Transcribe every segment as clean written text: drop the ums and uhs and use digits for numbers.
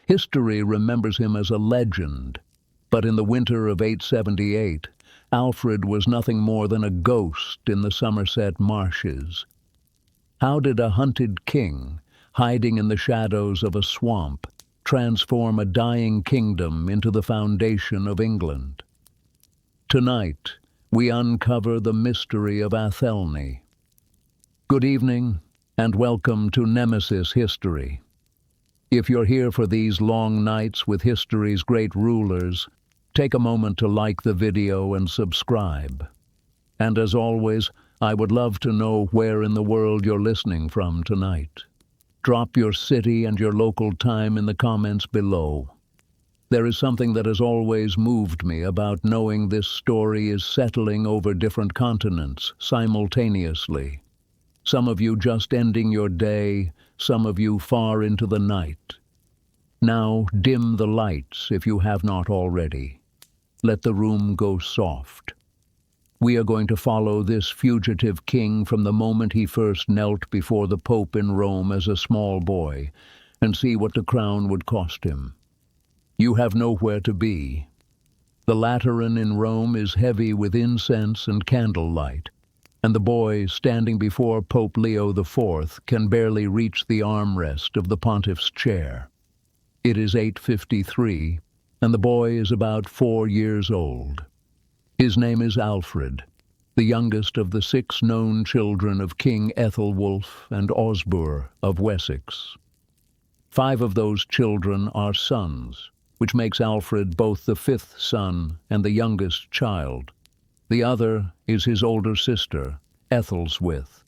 History remembers him as a legend, but in the winter of 878, Alfred was nothing more than a ghost in the Somerset marshes. How did a hunted king, hiding in the shadows of a swamp, transform a dying kingdom into the foundation of England? Tonight, we uncover the mystery of Athelney. Good evening, and welcome to Nemesis History. If you're here for these long nights with history's great rulers, take a moment to like the video and subscribe. And as always, I would love to know where in the world you're listening from tonight. Drop your city and your local time in the comments below. There is something that has always moved me about knowing this story is settling over different continents simultaneously. Some of you just ending your day, some of you far into the night. Now dim the lights if you have not already. Let the room go soft. We are going to follow this fugitive king from the moment he first knelt before the Pope in Rome as a small boy, and see what the crown would cost him. You have nowhere to be. The Lateran in Rome is heavy with incense and candlelight, and the boy standing before Pope Leo IV can barely reach the armrest of the pontiff's chair. It is 8:53, and the boy is about 4 years old. His name is Alfred, the youngest of the 6 known children of King Ethelwulf and Osburh of Wessex. 5 of those children are sons, which makes Alfred both the 5th son and the youngest child. The other is his older sister, Ethelswith.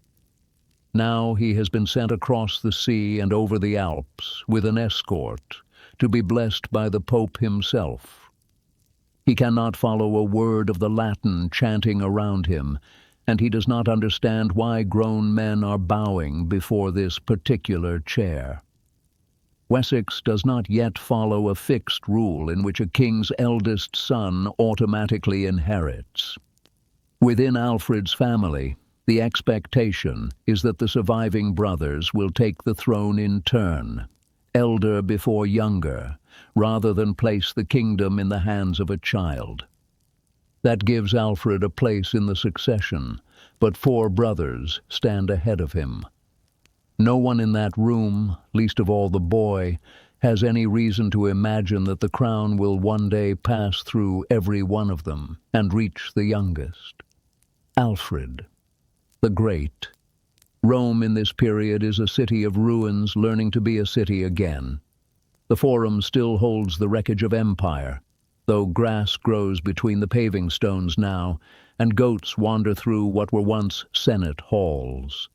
Now he has been sent across the sea and over the Alps with an escort to be blessed by the Pope himself. He cannot follow a word of the Latin chanting around him, and he does not understand why grown men are bowing before this particular chair. Wessex does not yet follow a fixed rule in which a king's eldest son automatically inherits. Within Alfred's family, the expectation is that the surviving brothers will take the throne in turn, elder before younger, rather than place the kingdom in the hands of a child. That gives Alfred a place in the succession, but 4 brothers stand ahead of him. No one in that room, least of all the boy, has any reason to imagine that the crown will one day pass through every one of them and reach the youngest. Alfred the Great. Rome in this period is a city of ruins learning to be a city again. The Forum still holds the wreckage of empire, though grass grows between the paving stones now, and goats wander through what were once Senate halls.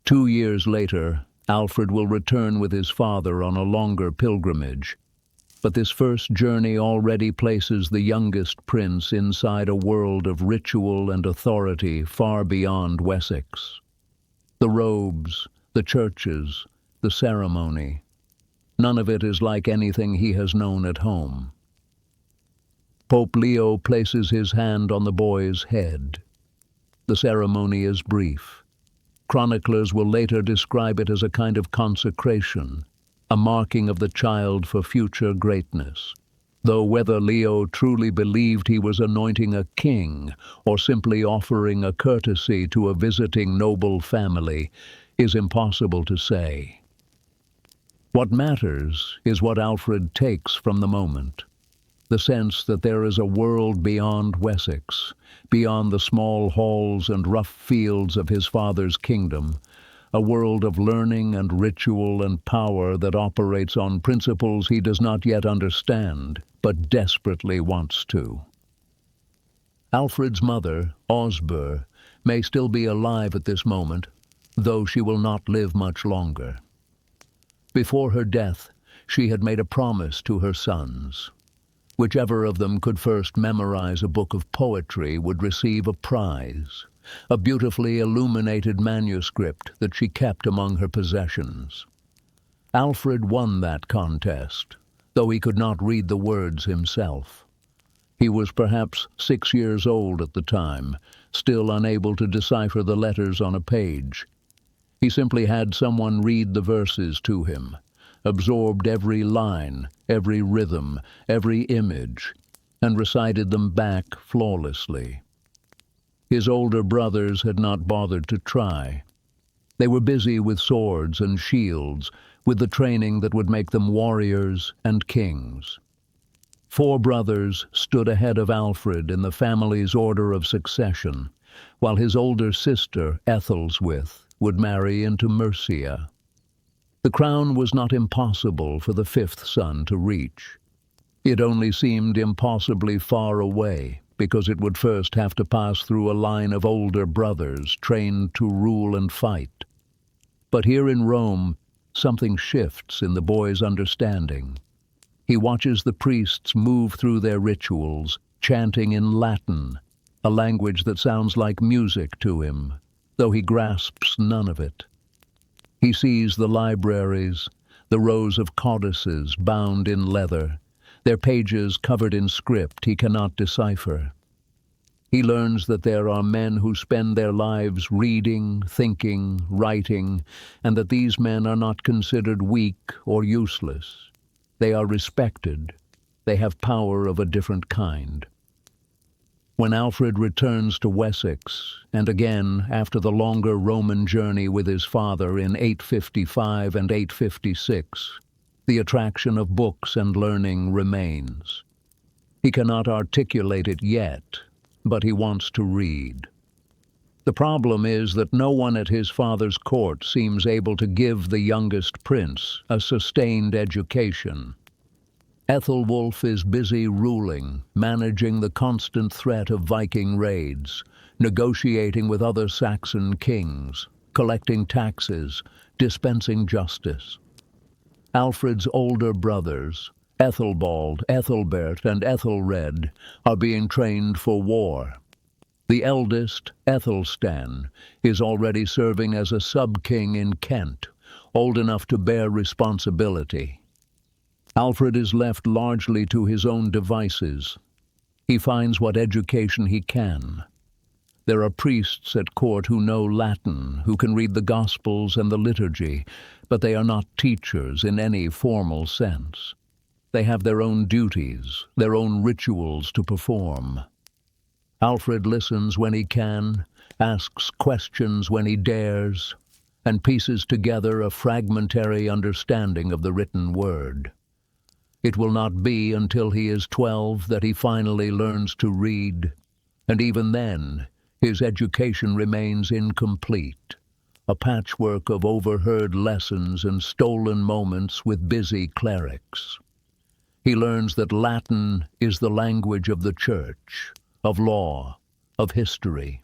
2 years later, Alfred will return with his father on a longer pilgrimage. But this first journey already places the youngest prince inside a world of ritual and authority far beyond Wessex. The robes, the churches, the ceremony. None of it is like anything he has known at home. Pope Leo places his hand on the boy's head. The ceremony is brief. Chroniclers will later describe it as a kind of consecration, a marking of the child for future greatness. Though whether Leo truly believed he was anointing a king or simply offering a courtesy to a visiting noble family is impossible to say. What matters is what Alfred takes from the moment. The sense that there is a world beyond Wessex, beyond the small halls and rough fields of his father's kingdom, a world of learning and ritual and power that operates on principles he does not yet understand, but desperately wants to. Alfred's mother, Osburh, may still be alive at this moment, though she will not live much longer. Before her death, she had made a promise to her sons. Whichever of them could first memorize a book of poetry would receive a prize, a beautifully illuminated manuscript that she kept among her possessions. Alfred won that contest, though he could not read the words himself. He was perhaps 6 years old at the time, still unable to decipher the letters on a page. He simply had someone read the verses to him, absorbed every line, every rhythm, every image, and recited them back flawlessly. His older brothers had not bothered to try. They were busy with swords and shields, with the training that would make them warriors and kings. 4 brothers stood ahead of Alfred in the family's order of succession, while his older sister, Ethelwith, would marry into Mercia. The crown was not impossible for the 5th son to reach. It only seemed impossibly far away, because it would first have to pass through a line of older brothers trained to rule and fight. But here in Rome, something shifts in the boy's understanding. He watches the priests move through their rituals, chanting in Latin, a language that sounds like music to him, though he grasps none of it. He sees the libraries, the rows of codices bound in leather, their pages covered in script he cannot decipher. He learns that there are men who spend their lives reading, thinking, writing, and that these men are not considered weak or useless. They are respected. They have power of a different kind. When Alfred returns to Wessex, and again after the longer Roman journey with his father in 855 and 856, the attraction of books and learning remains. He cannot articulate it yet, but he wants to read. The problem is that no one at his father's court seems able to give the youngest prince a sustained education. Ethelwulf is busy ruling, managing the constant threat of Viking raids, negotiating with other Saxon kings, collecting taxes, dispensing justice. Alfred's older brothers, Ethelbald, Ethelbert, and Ethelred, are being trained for war. The eldest, Ethelstan, is already serving as a sub-king in Kent, old enough to bear responsibility. Alfred is left largely to his own devices. He finds what education he can. There are priests at court who know Latin, who can read the Gospels and the liturgy, but they are not teachers in any formal sense. They have their own duties, their own rituals to perform. Alfred listens when he can, asks questions when he dares, and pieces together a fragmentary understanding of the written word. It will not be until he is 12 that he finally learns to read, and even then, his education remains incomplete, a patchwork of overheard lessons and stolen moments with busy clerics. He learns that Latin is the language of the church, of law, of history.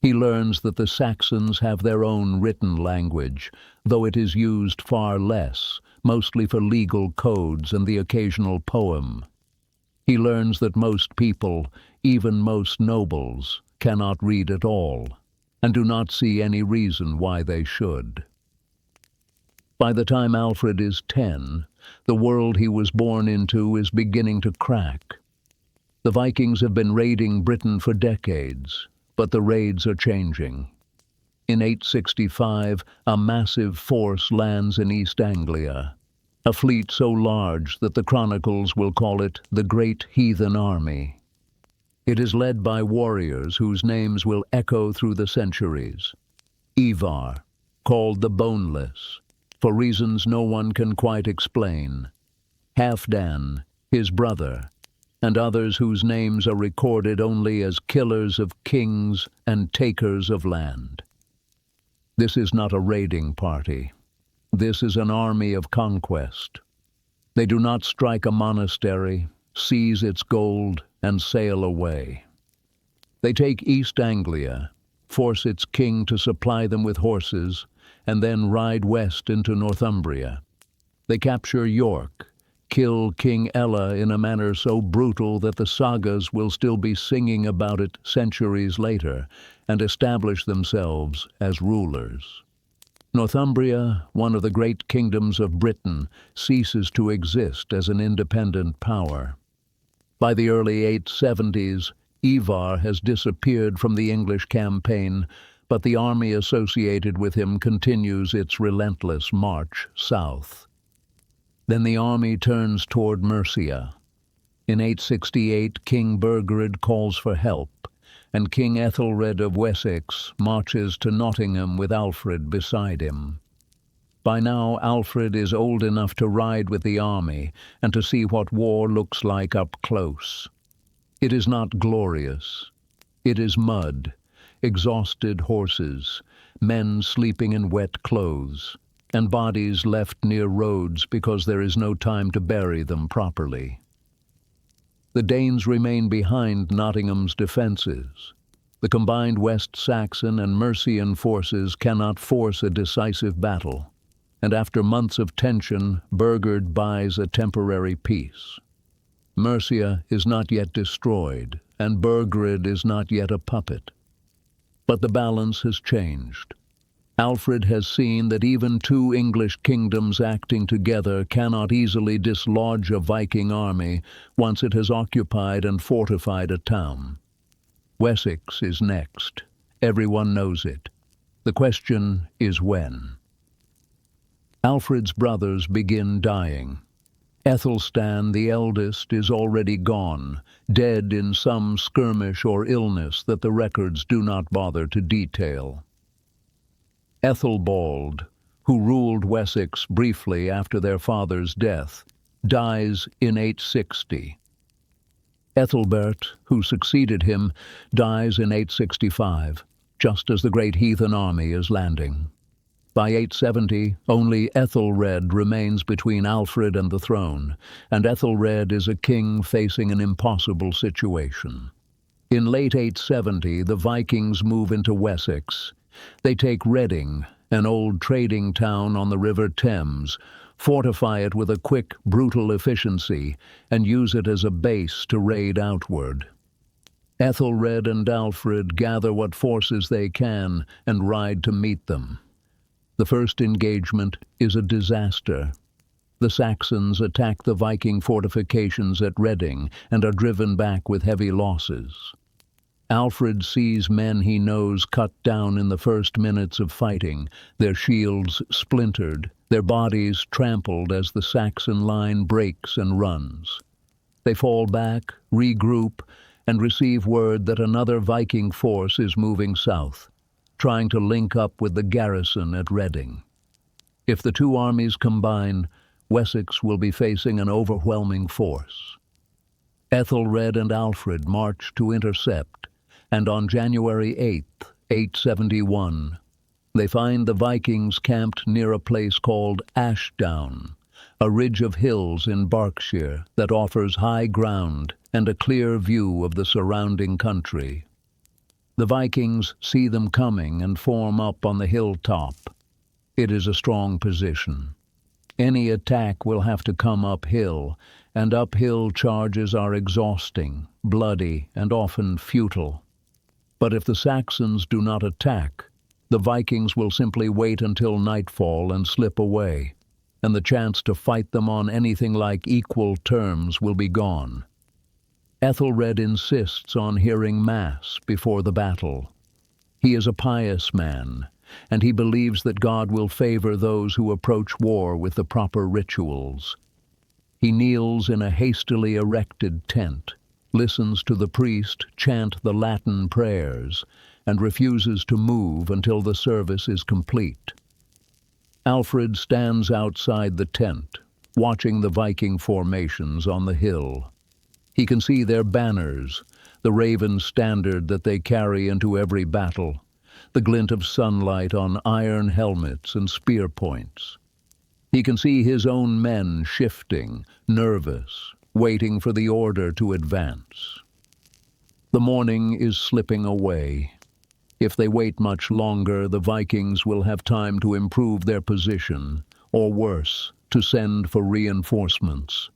He learns that the Saxons have their own written language, though it is used far less, mostly for legal codes and the occasional poem. He learns that most people, even most nobles, cannot read at all, and do not see any reason why they should. By the time Alfred is 10, the world he was born into is beginning to crack. The Vikings have been raiding Britain for decades, but the raids are changing. In 865, a massive force lands in East Anglia, a fleet so large that the chronicles will call it the Great Heathen Army. It is led by warriors whose names will echo through the centuries. Ivar, called the Boneless, for reasons no one can quite explain. Halfdan, his brother, and others whose names are recorded only as killers of kings and takers of land. This is not a raiding party. This is an army of conquest. They do not strike a monastery, seize its gold, and sail away. They take East Anglia, force its king to supply them with horses, and then ride west into Northumbria. They capture York, kill King Ella in a manner so brutal that the sagas will still be singing about it centuries later, and establish themselves as rulers. Northumbria, one of the great kingdoms of Britain, ceases to exist as an independent power. By the early 870s, Ivar has disappeared from the English campaign, but the army associated with him continues its relentless march south. Then the army turns toward Mercia. In 868, King Burgred calls for help, and King Ethelred of Wessex marches to Nottingham with Alfred beside him. By now, Alfred is old enough to ride with the army and to see what war looks like up close. It is not glorious. It is mud, exhausted horses, men sleeping in wet clothes, and bodies left near roads because there is no time to bury them properly. The Danes remain behind Nottingham's defences. The combined West Saxon and Mercian forces cannot force a decisive battle, and after months of tension, Burgred buys a temporary peace. Mercia is not yet destroyed, and Burgred is not yet a puppet. But the balance has changed. Alfred has seen that even two English kingdoms acting together cannot easily dislodge a Viking army once it has occupied and fortified a town. Wessex is next. Everyone knows it. The question is when. Alfred's brothers begin dying. Ethelstan, the eldest, is already gone, dead in some skirmish or illness that the records do not bother to detail. Ethelbald, who ruled Wessex briefly after their father's death, dies in 860. Ethelbert, who succeeded him, dies in 865, just as the Great Heathen Army is landing. By 870, only Ethelred remains between Alfred and the throne, and Ethelred is a king facing an impossible situation. In late 870, the Vikings move into Wessex. They take Reading, an old trading town on the River Thames, fortify it with a quick, brutal efficiency, and use it as a base to raid outward. Ethelred and Alfred gather what forces they can and ride to meet them. The first engagement is a disaster. The Saxons attack the Viking fortifications at Reading and are driven back with heavy losses. Alfred sees men he knows cut down in the first minutes of fighting, their shields splintered, their bodies trampled as the Saxon line breaks and runs. They fall back, regroup, and receive word that another Viking force is moving south, trying to link up with the garrison at Reading. If the two armies combine, Wessex will be facing an overwhelming force. Ethelred and Alfred march to intercept, and on January 8th, 871, they find the Vikings camped near a place called Ashdown, a ridge of hills in Berkshire that offers high ground and a clear view of the surrounding country. The Vikings see them coming and form up on the hilltop. It is a strong position. Any attack will have to come uphill, and uphill charges are exhausting, bloody, and often futile. But if the Saxons do not attack, the Vikings will simply wait until nightfall and slip away, and the chance to fight them on anything like equal terms will be gone. Ethelred insists on hearing Mass before the battle. He is a pious man, and he believes that God will favor those who approach war with the proper rituals. He kneels in a hastily erected tent, listens to the priest chant the Latin prayers, and refuses to move until the service is complete. Alfred stands outside the tent, watching the Viking formations on the hill. He can see their banners, the raven standard that they carry into every battle, the glint of sunlight on iron helmets and spear points. He can see his own men shifting, nervous, waiting for the order to advance. The morning is slipping away. If they wait much longer, the Vikings will have time to improve their position, or worse, to send for reinforcements.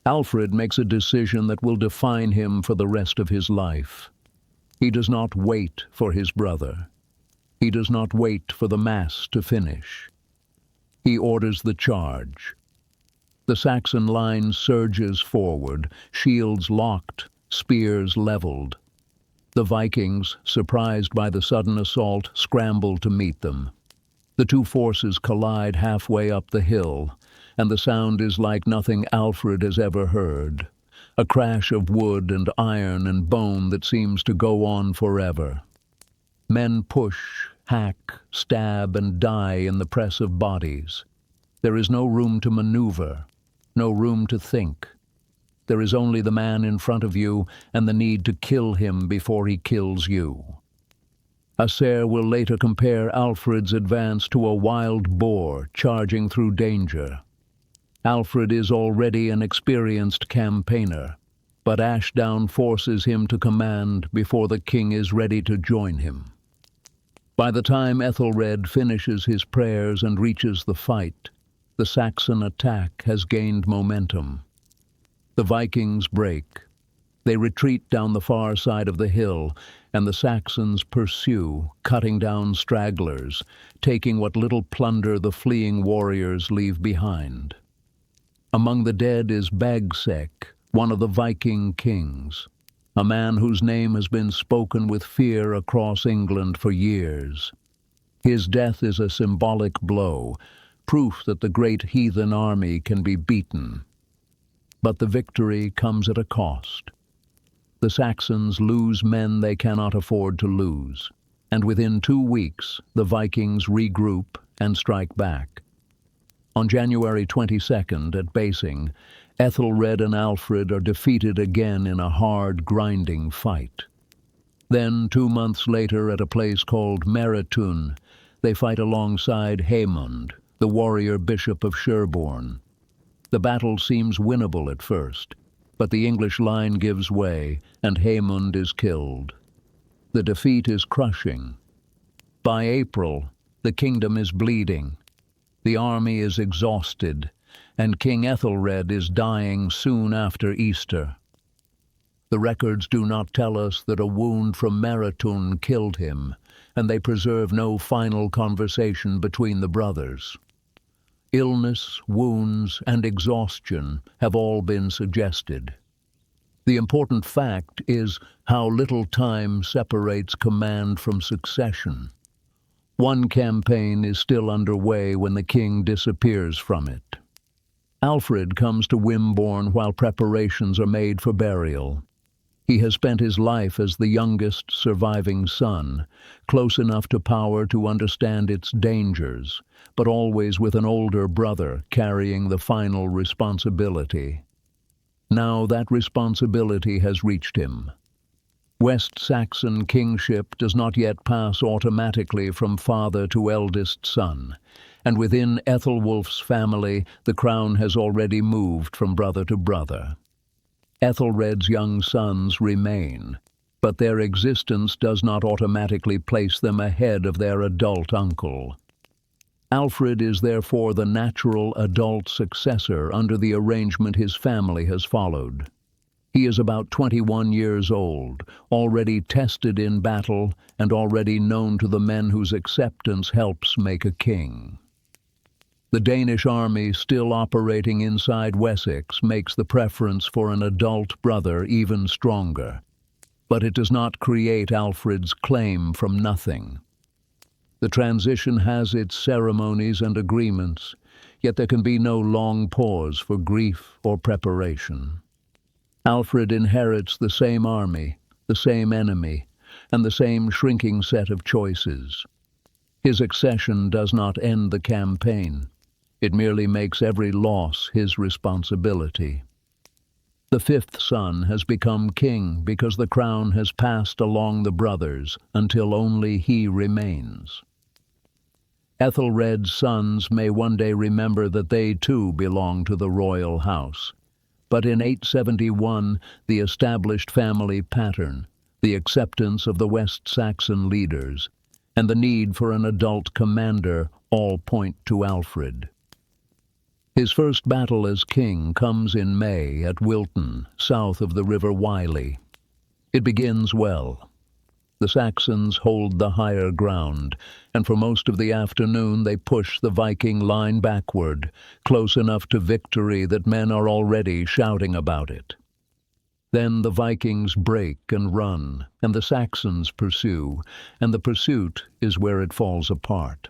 Alfred makes a decision that will define him for the rest of his life. He does not wait for his brother. He does not wait for the Mass to finish. He orders the charge. The Saxon line surges forward, shields locked, spears leveled. The Vikings, surprised by the sudden assault, scramble to meet them. The two forces collide halfway up the hill, and the sound is like nothing Alfred has ever heard, a crash of wood and iron and bone that seems to go on forever. Men push, hack, stab, and die in the press of bodies. There is no room to maneuver, no room to think. There is only the man in front of you and the need to kill him before he kills you. Asser will later compare Alfred's advance to a wild boar charging through danger. Alfred is already an experienced campaigner, but Ashdown forces him to command before the king is ready to join him. By the time Ethelred finishes his prayers and reaches the fight, the Saxon attack has gained momentum. The Vikings break. They retreat down the far side of the hill, and the Saxons pursue, cutting down stragglers, taking what little plunder the fleeing warriors leave behind. Among the dead is Bagsec, one of the Viking kings, a man whose name has been spoken with fear across England for years. His death is a symbolic blow, proof that the Great Heathen Army can be beaten. But the victory comes at a cost. The Saxons lose men they cannot afford to lose, and within 2 weeks the Vikings regroup and strike back. On January 22nd at Basing, Ethelred and Alfred are defeated again in a hard, grinding fight. Then, 2 months later at a place called Meretun, they fight alongside Haemund, the warrior bishop of Sherborne. The battle seems winnable at first, but the English line gives way, and Haemund is killed. The defeat is crushing. By April, the kingdom is bleeding. The army is exhausted, and King Ethelred is dying soon after Easter. The records do not tell us that a wound from Meretun killed him, and they preserve no final conversation between the brothers. Illness, wounds, and exhaustion have all been suggested. The important fact is how little time separates command from succession. One campaign is still underway when the king disappears from it. Alfred comes to Wimborne while preparations are made for burial. He has spent his life as the youngest surviving son, close enough to power to understand its dangers, but always with an older brother carrying the final responsibility. Now that responsibility has reached him. West Saxon kingship does not yet pass automatically from father to eldest son, and within Ethelwulf's family the crown has already moved from brother to brother. Ethelred's young sons remain, but their existence does not automatically place them ahead of their adult uncle. Alfred is therefore the natural adult successor under the arrangement his family has followed. He is about 21 years old, already tested in battle, and already known to the men whose acceptance helps make a king. The Danish army still operating inside Wessex makes the preference for an adult brother even stronger, but it does not create Alfred's claim from nothing. The transition has its ceremonies and agreements, yet there can be no long pause for grief or preparation. Alfred inherits the same army, the same enemy, and the same shrinking set of choices. His accession does not end the campaign. It merely makes every loss his responsibility. The fifth son has become king because the crown has passed along the brothers until only he remains. Ethelred's sons may one day remember that they too belong to the royal house. But in 871, the established family pattern, the acceptance of the West Saxon leaders, and the need for an adult commander all point to Alfred. His first battle as king comes in May at Wilton, south of the River Wylye. It begins well. The Saxons hold the higher ground, and for most of the afternoon they push the Viking line backward, close enough to victory that men are already shouting about it. Then the Vikings break and run, and the Saxons pursue, and the pursuit is where it falls apart.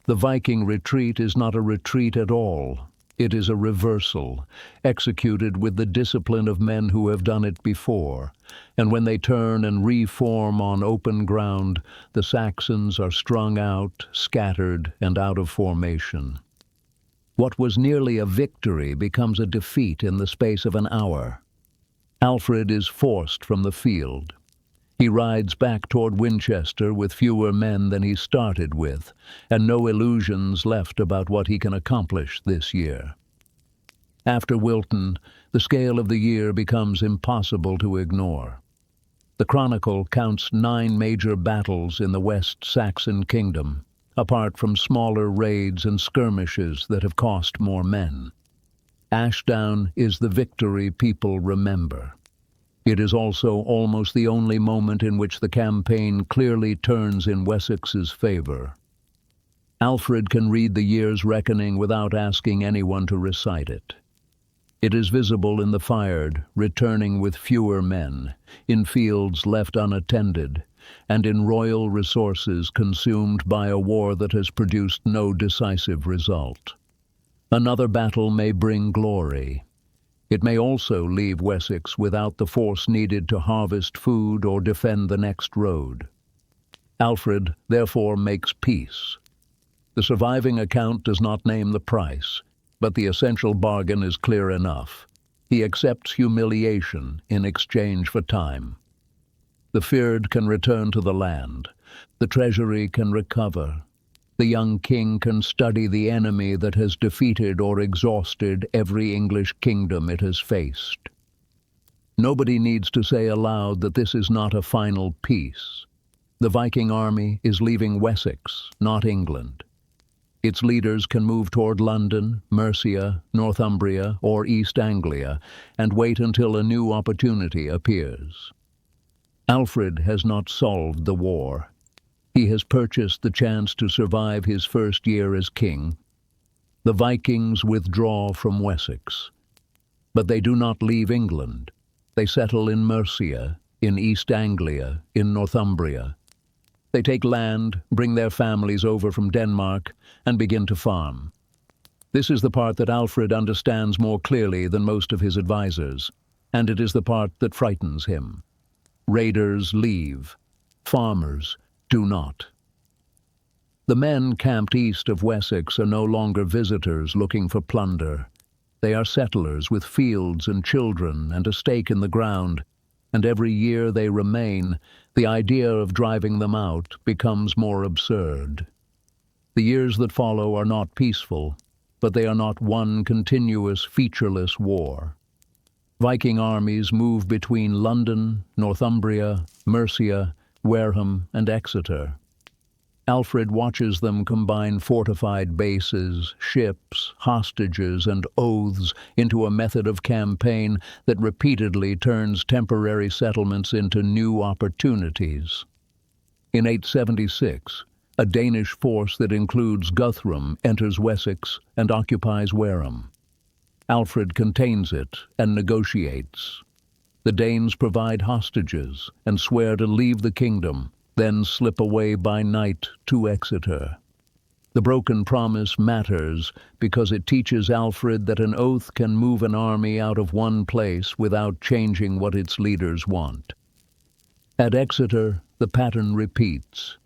The Viking retreat is not a retreat at all. It is a reversal, executed with the discipline of men who have done it before. And when they turn and reform on open ground, the Saxons are strung out, scattered, and out of formation. What was nearly a victory becomes a defeat in the space of an hour. Alfred is forced from the field. He rides back toward Winchester with fewer men than he started with, and no illusions left about what he can accomplish this year. After Wilton, the scale of the year becomes impossible to ignore. The Chronicle counts 9 major battles in the West Saxon kingdom, apart from smaller raids and skirmishes that have cost more men. Ashdown is the victory people remember. It is also almost the only moment in which the campaign clearly turns in Wessex's favor. Alfred can read the year's reckoning without asking anyone to recite it. It is visible in the fired, returning with fewer men, in fields left unattended, and in royal resources consumed by a war that has produced no decisive result. Another battle may bring glory. It may also leave Wessex without the force needed to harvest food or defend the next road. Alfred, therefore, makes peace. The surviving account does not name the price, but the essential bargain is clear enough. He accepts humiliation in exchange for time. The feared can return to the land. The treasury can recover. The young king can study the enemy that has defeated or exhausted every English kingdom it has faced. Nobody needs to say aloud that this is not a final peace. The Viking army is leaving Wessex, not England. Its leaders can move toward London, Mercia, Northumbria, or East Anglia, and wait until a new opportunity appears. Alfred has not solved the war. He has purchased the chance to survive his first year as king. The Vikings withdraw from Wessex. But they do not leave England. They settle in Mercia, in East Anglia, in Northumbria. They take land, bring their families over from Denmark, and begin to farm. This is the part that Alfred understands more clearly than most of his advisors, and it is the part that frightens him. Raiders leave. Farmers do not. The men camped east of Wessex are no longer visitors looking for plunder. They are settlers with fields and children and a stake in the ground, and every year they remain, the idea of driving them out becomes more absurd. The years that follow are not peaceful, but they are not one continuous, featureless war. Viking armies move between London, Northumbria, Mercia, Wareham, and Exeter. Alfred watches them combine fortified bases, ships, hostages, and oaths into a method of campaign that repeatedly turns temporary settlements into new opportunities. In 876, a Danish force that includes Guthrum enters Wessex and occupies Wareham. Alfred contains it and negotiates. The Danes provide hostages and swear to leave the kingdom, then slip away by night to Exeter. The broken promise matters because it teaches Alfred that an oath can move an army out of one place without changing what its leaders want. At Exeter, the pattern repeats.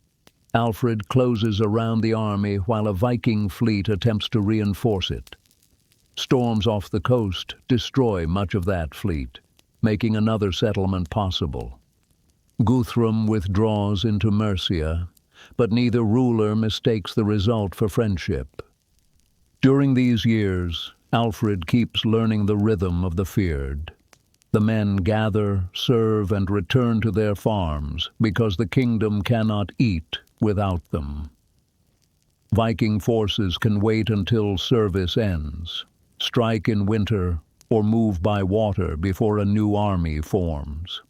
Alfred closes around the army while a Viking fleet attempts to reinforce it. Storms off the coast destroy much of that fleet, making another settlement possible. Guthrum withdraws into Mercia, but neither ruler mistakes the result for friendship. During these years, Alfred keeps learning the rhythm of the feared. The men gather, serve, and return to their farms because the kingdom cannot eat without them. Viking forces can wait until service ends, strike in winter, or move by water before a new army forms.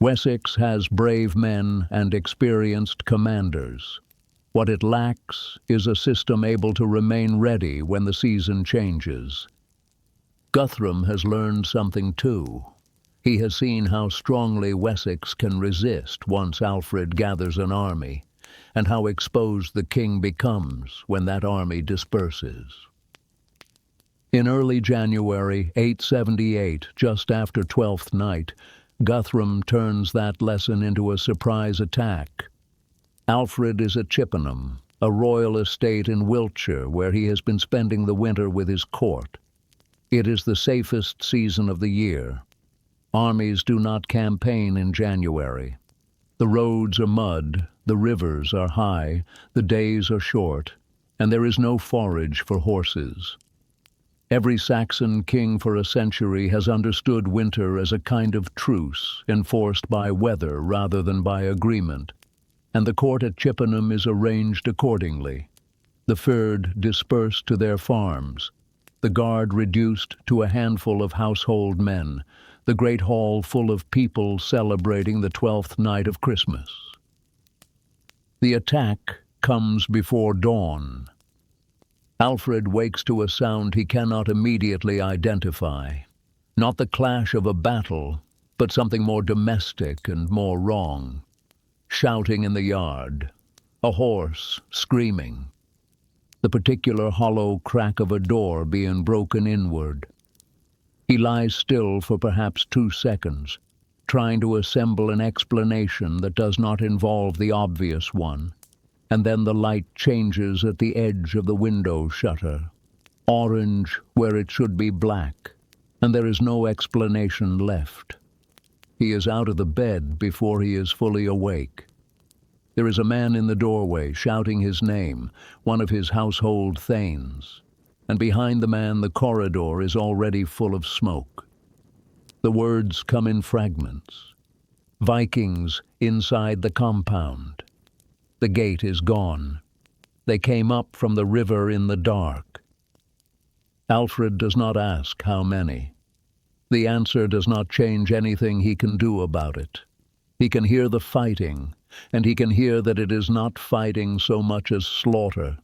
Wessex has brave men and experienced commanders. What it lacks is a system able to remain ready when the season changes. Guthrum has learned something too. He has seen how strongly Wessex can resist once Alfred gathers an army, and how exposed the king becomes when that army disperses. In early January 878, just after Twelfth Night, Guthrum turns that lesson into a surprise attack. Alfred is at Chippenham, a royal estate in Wiltshire where he has been spending the winter with his court. It is the safest season of the year. Armies do not campaign in January. The roads are mud, the rivers are high, the days are short, and there is no forage for horses. Every Saxon king for a century has understood winter as a kind of truce enforced by weather rather than by agreement, and the court at Chippenham is arranged accordingly. The fyrd dispersed to their farms, the guard reduced to a handful of household men, the great hall full of people celebrating the 12th night of Christmas. The attack comes before dawn. Alfred wakes to a sound he cannot immediately identify. Not the clash of a battle, but something more domestic and more wrong. Shouting in the yard, a horse screaming, the particular hollow crack of a door being broken inward. He lies still for perhaps 2 seconds, trying to assemble an explanation that does not involve the obvious one, and then the light changes at the edge of the window shutter, orange where it should be black, and there is no explanation left. He is out of the bed before he is fully awake. There is a man in the doorway shouting his name, one of his household thanes, and behind the man the corridor is already full of smoke. The words come in fragments. Vikings inside the compound. The gate is gone. They came up from the river in the dark. Alfred does not ask how many. The answer does not change anything he can do about it. He can hear the fighting, and he can hear that it is not fighting so much as slaughter.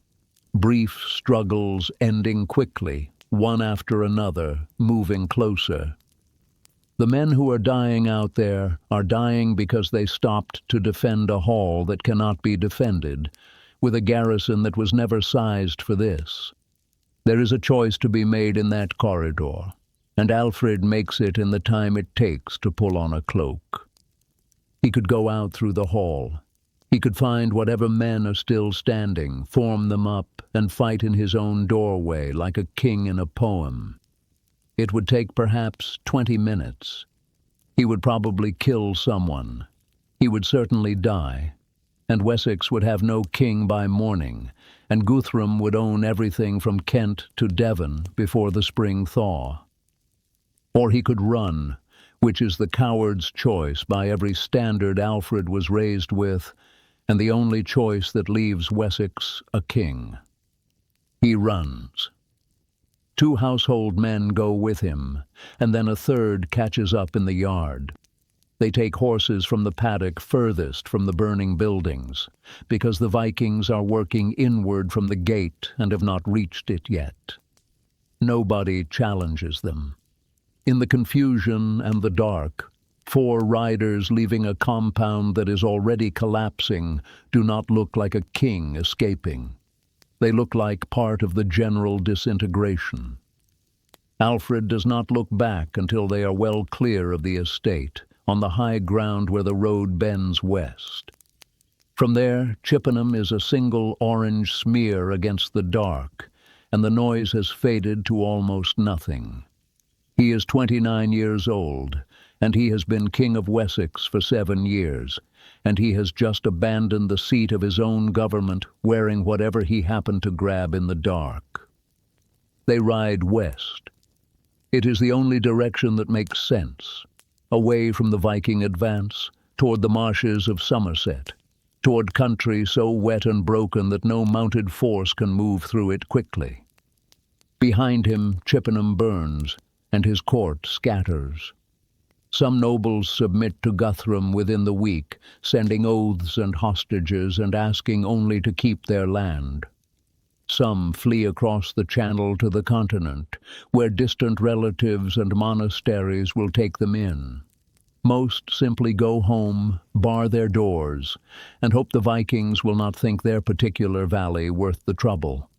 Brief struggles ending quickly, one after another, moving closer. The men who are dying out there are dying because they stopped to defend a hall that cannot be defended, with a garrison that was never sized for this. There is a choice to be made in that corridor, and Alfred makes it in the time it takes to pull on a cloak. He could go out through the hall. He could find whatever men are still standing, form them up, and fight in his own doorway like a king in a poem. It would take perhaps 20 minutes. He would probably kill someone. He would certainly die, and Wessex would have no king by morning, and Guthrum would own everything from Kent to Devon before the spring thaw. Or he could run, which is the coward's choice by every standard Alfred was raised with, and the only choice that leaves Wessex a king. He runs. 2 household men go with him, and then a third catches up in the yard. They take horses from the paddock furthest from the burning buildings, because the Vikings are working inward from the gate and have not reached it yet. Nobody challenges them. In the confusion and the dark, 4 riders leaving a compound that is already collapsing do not look like a king escaping. They look like part of the general disintegration. Alfred does not look back until they are well clear of the estate, on the high ground where the road bends west. From there, Chippenham is a single orange smear against the dark, and the noise has faded to almost nothing. He is 29 years old, and he has been King of Wessex for 7 years, and he has just abandoned the seat of his own government, wearing whatever he happened to grab in the dark. They ride west. It is the only direction that makes sense, away from the Viking advance, toward the marshes of Somerset, toward country so wet and broken that no mounted force can move through it quickly. Behind him, Chippenham burns, and his court scatters. Some nobles submit to Guthrum within the week, sending oaths and hostages and asking only to keep their land. Some flee across the channel to the continent, where distant relatives and monasteries will take them in. Most simply go home, bar their doors, and hope the Vikings will not think their particular valley worth the trouble.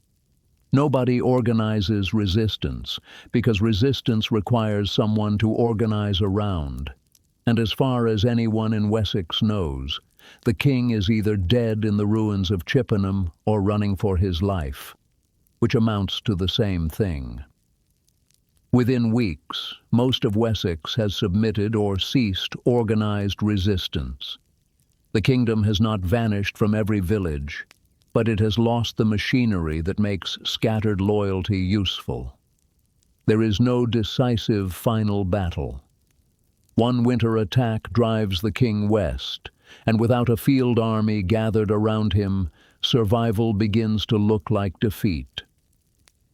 Nobody organizes resistance, because resistance requires someone to organize around. And as far as anyone in Wessex knows, the king is either dead in the ruins of Chippenham or running for his life, which amounts to the same thing. Within weeks, most of Wessex has submitted or ceased organized resistance. The kingdom has not vanished from every village, but it has lost the machinery that makes scattered loyalty useful. There is no decisive final battle. One winter attack drives the king west, and without a field army gathered around him, survival begins to look like defeat.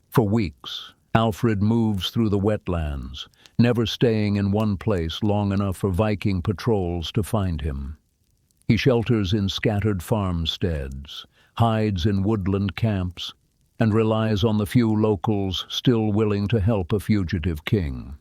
For weeks, Alfred moves through the wetlands, never staying in one place long enough for Viking patrols to find him. He shelters in scattered farmsteads, hides in woodland camps, and relies on the few locals still willing to help a fugitive king.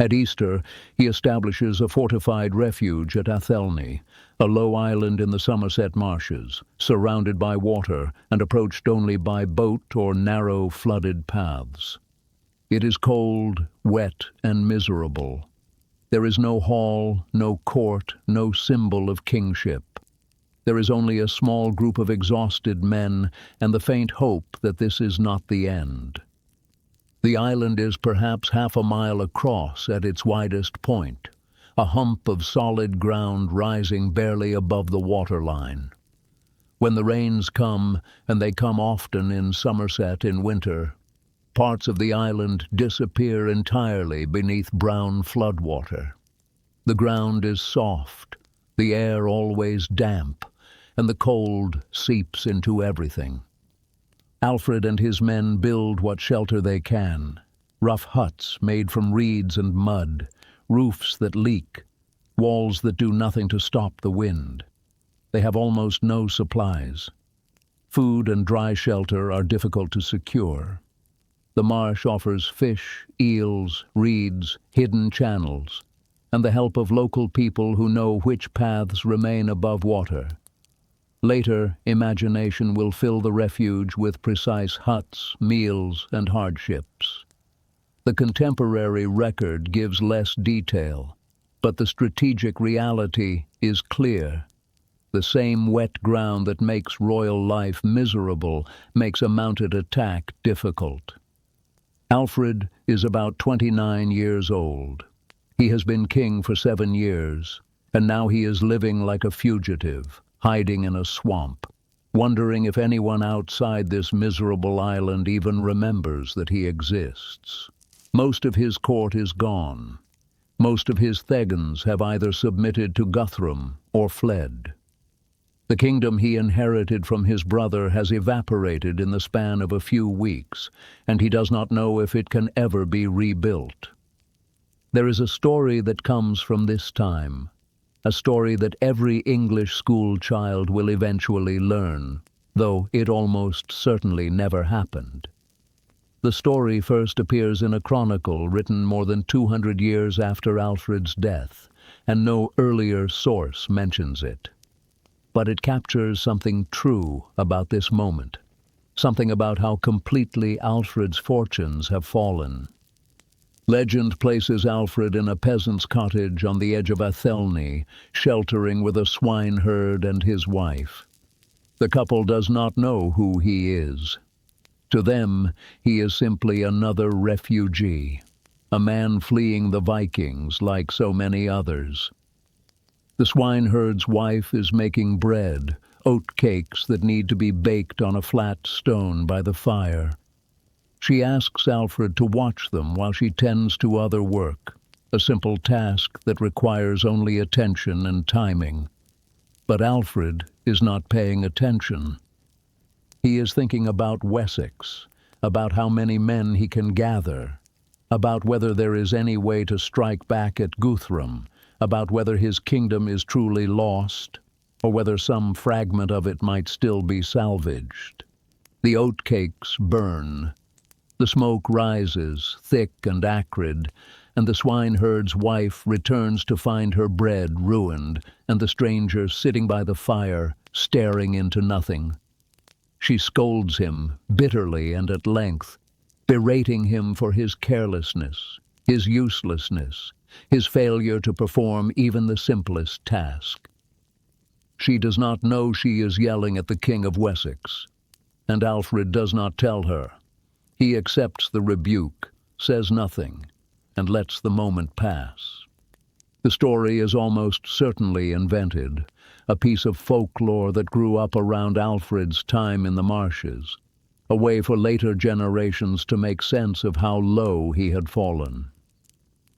At Easter, he establishes a fortified refuge at Athelney, a low island in the Somerset marshes, surrounded by water and approached only by boat or narrow flooded paths. It is cold, wet, and miserable. There is no hall, no court, no symbol of kingship. There is only a small group of exhausted men and the faint hope that this is not the end. The island is perhaps half a mile across at its widest point, a hump of solid ground rising barely above the waterline. When the rains come, and they come often in Somerset in winter, parts of the island disappear entirely beneath brown floodwater. The ground is soft, the air always damp, and the cold seeps into everything. Alfred and his men build what shelter they can, rough huts made from reeds and mud, roofs that leak, walls that do nothing to stop the wind. They have almost no supplies. Food and dry shelter are difficult to secure. The marsh offers fish, eels, reeds, hidden channels, and the help of local people who know which paths remain above water. Later, imagination will fill the refuge with precise huts, meals, and hardships. The contemporary record gives less detail, but the strategic reality is clear. The same wet ground that makes royal life miserable makes a mounted attack difficult. Alfred is about 29 years old. He has been king for 7 years, and now he is living like a fugitive, hiding in a swamp, wondering if anyone outside this miserable island even remembers that he exists. Most of his court is gone. Most of his thegns have either submitted to Guthrum or fled. The kingdom he inherited from his brother has evaporated in the span of a few weeks, and he does not know if it can ever be rebuilt. There is a story that comes from this time, a story that every English school child will eventually learn, though it almost certainly never happened. The story first appears in a chronicle written more than 200 years after Alfred's death, and no earlier source mentions it. But it captures something true about this moment, something about how completely Alfred's fortunes have fallen. Legend places Alfred in a peasant's cottage on the edge of Athelney, sheltering with a swineherd and his wife. The couple does not know who he is. To them, he is simply another refugee, a man fleeing the Vikings like so many others. The swineherd's wife is making bread, oat cakes that need to be baked on a flat stone by the fire. She asks Alfred to watch them while she tends to other work, a simple task that requires only attention and timing. But Alfred is not paying attention. He is thinking about Wessex, about how many men he can gather, about whether there is any way to strike back at Guthrum, about whether his kingdom is truly lost, or whether some fragment of it might still be salvaged. The oatcakes burn. The smoke rises, thick and acrid, and the swineherd's wife returns to find her bread ruined, and the stranger sitting by the fire, staring into nothing. She scolds him bitterly and at length, berating him for his carelessness, his uselessness, his failure to perform even the simplest task. She does not know she is yelling at the King of Wessex, and Alfred does not tell her. He accepts the rebuke, says nothing, and lets the moment pass. The story is almost certainly invented, a piece of folklore that grew up around Alfred's time in the marshes, a way for later generations to make sense of how low he had fallen.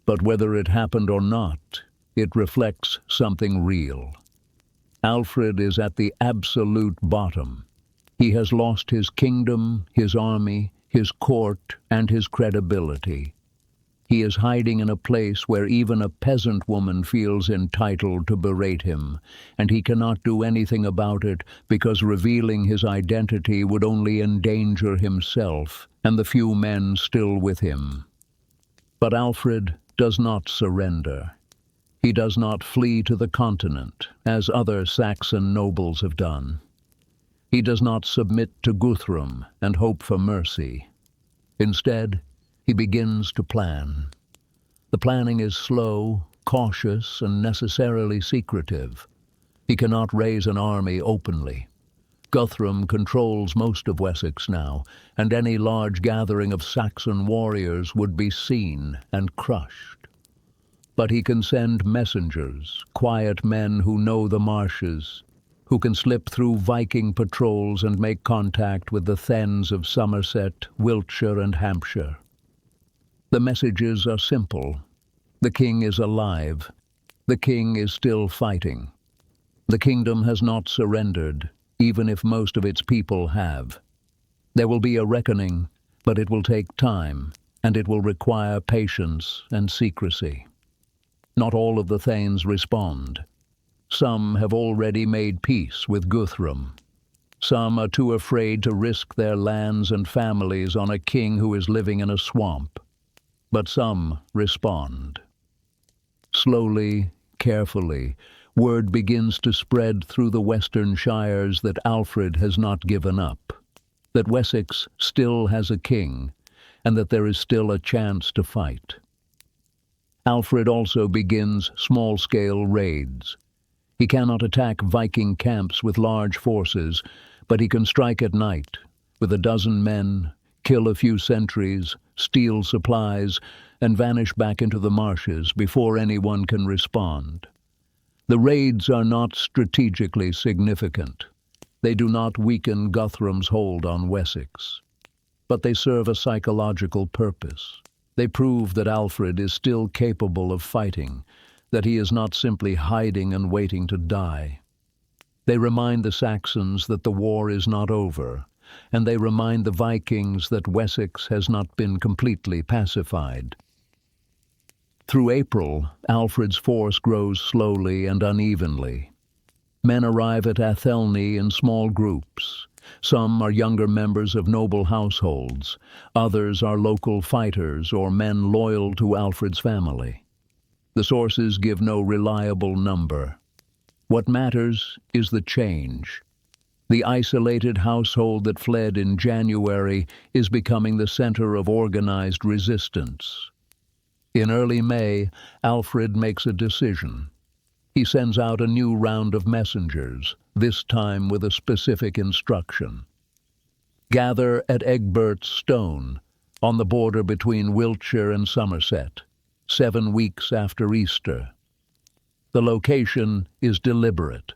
But whether it happened or not, it reflects something real. Alfred is at the absolute bottom. He has lost his kingdom, his army, his court, and his credibility. He is hiding in a place where even a peasant woman feels entitled to berate him, and he cannot do anything about it because revealing his identity would only endanger himself and the few men still with him. But Alfred does not surrender. He does not flee to the continent, as other Saxon nobles have done. He does not submit to Guthrum and hope for mercy. Instead, he begins to plan. The planning is slow, cautious, and necessarily secretive. He cannot raise an army openly. Guthrum controls most of Wessex now, and any large gathering of Saxon warriors would be seen and crushed. But he can send messengers, quiet men who know the marshes, who can slip through Viking patrols and make contact with the thegns of Somerset, Wiltshire, and Hampshire. The messages are simple. The king is alive. The king is still fighting. The kingdom has not surrendered, even if most of its people have. There will be a reckoning, but it will take time, and it will require patience and secrecy. Not all of the thanes respond. Some have already made peace with Guthrum. Some are too afraid to risk their lands and families on a king who is living in a swamp. But some respond. Slowly, carefully, word begins to spread through the western shires that Alfred has not given up, that Wessex still has a king, and that there is still a chance to fight. Alfred also begins small-scale raids. He cannot attack Viking camps with large forces, but he can strike at night with 12 men, kill a few sentries, steal supplies, and vanish back into the marshes before anyone can respond. The raids are not strategically significant. They do not weaken Guthrum's hold on Wessex. But they serve a psychological purpose. They prove that Alfred is still capable of fighting, that he is not simply hiding and waiting to die. They remind the Saxons that the war is not over, and they remind the Vikings that Wessex has not been completely pacified. Through April, Alfred's force grows slowly and unevenly. Men arrive at Athelney in small groups. Some are younger members of noble households. Others are local fighters or men loyal to Alfred's family. The sources give no reliable number. What matters is the change. The isolated household that fled in January is becoming the center of organized resistance. In early May, Alfred makes a decision. He sends out a new round of messengers, this time with a specific instruction. Gather at Egbert's Stone, on the border between Wiltshire and Somerset, 7 weeks after Easter. The location is deliberate.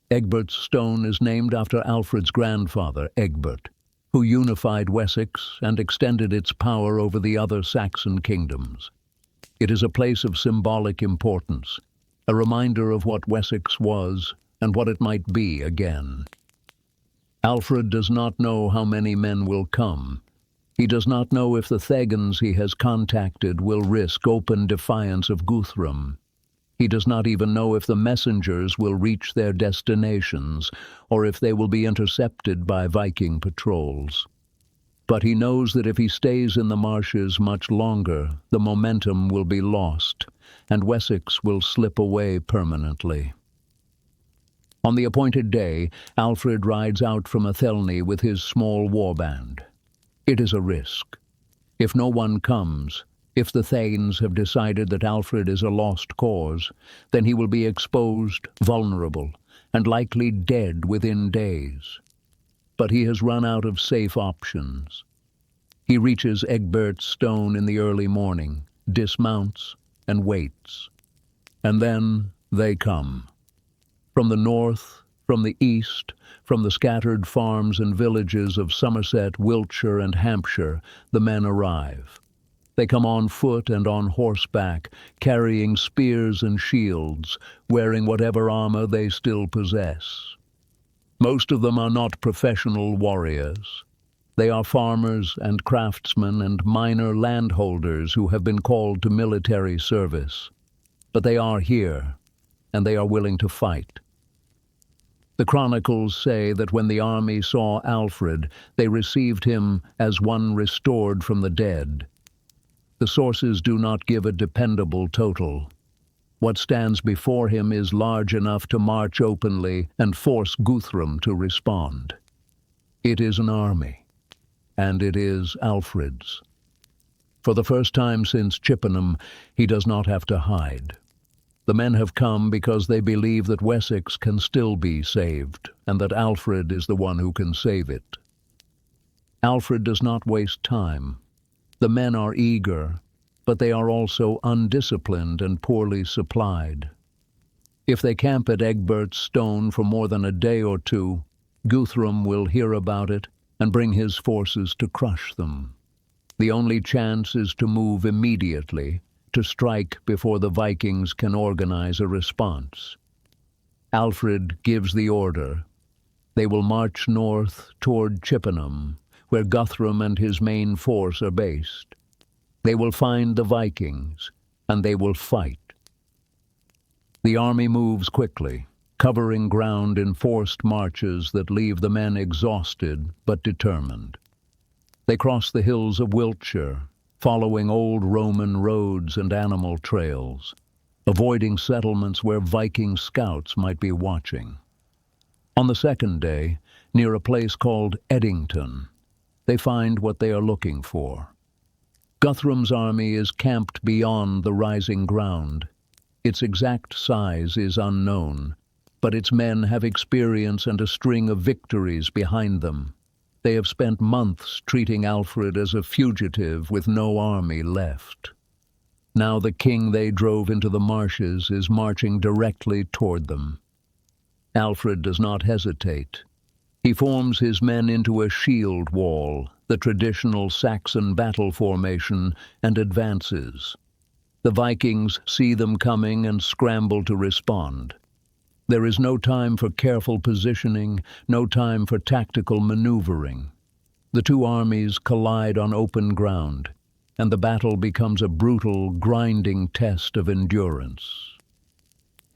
Egbert's Stone is named after Alfred's grandfather, Egbert, who unified Wessex and extended its power over the other Saxon kingdoms. It is a place of symbolic importance, a reminder of what Wessex was and what it might be again. Alfred does not know how many men will come. He does not know if the Thegns he has contacted will risk open defiance of Guthrum. He does not even know if the messengers will reach their destinations or if they will be intercepted by Viking patrols. But he knows that if he stays in the marshes much longer, the momentum will be lost, and Wessex will slip away permanently. On the appointed day, Alfred rides out from Athelney with his small warband. It is a risk. If no one comes, if the Thanes have decided that Alfred is a lost cause, then he will be exposed, vulnerable, and likely dead within days. But he has run out of safe options. He reaches Egbert's Stone in the early morning, dismounts, and waits. And then they come. From the north, from the east, from the scattered farms and villages of Somerset, Wiltshire, and Hampshire, the men arrive. They come on foot and on horseback, carrying spears and shields, wearing whatever armor they still possess. Most of them are not professional warriors. They are farmers and craftsmen and minor landholders who have been called to military service. But they are here, and they are willing to fight. The chronicles say that when the army saw Alfred, they received him as one restored from the dead. The sources do not give a dependable total. What stands before him is large enough to march openly and force Guthrum to respond. It is an army, and it is Alfred's. For the first time since Chippenham, he does not have to hide. The men have come because they believe that Wessex can still be saved, and that Alfred is the one who can save it. Alfred does not waste time. The men are eager, but they are also undisciplined and poorly supplied. If they camp at Egbert's Stone for more than a day or two, Guthrum will hear about it and bring his forces to crush them. The only chance is to move immediately, to strike before the Vikings can organize a response. Alfred gives the order. They will march north toward Chippenham, where Guthrum and his main force are based. They will find the Vikings, and they will fight. The army moves quickly, covering ground in forced marches that leave the men exhausted but determined. They cross the hills of Wiltshire, following old Roman roads and animal trails, avoiding settlements where Viking scouts might be watching. On the second day, near a place called Eddington, they find what they are looking for. Guthrum's army is camped beyond the rising ground. Its exact size is unknown, but its men have experience and a string of victories behind them. They have spent months treating Alfred as a fugitive with no army left. Now the king they drove into the marshes is marching directly toward them. Alfred does not hesitate. He forms his men into a shield wall, the traditional Saxon battle formation, and advances. The Vikings see them coming and scramble to respond. There is no time for careful positioning, no time for tactical maneuvering. The two armies collide on open ground, and the battle becomes a brutal, grinding test of endurance.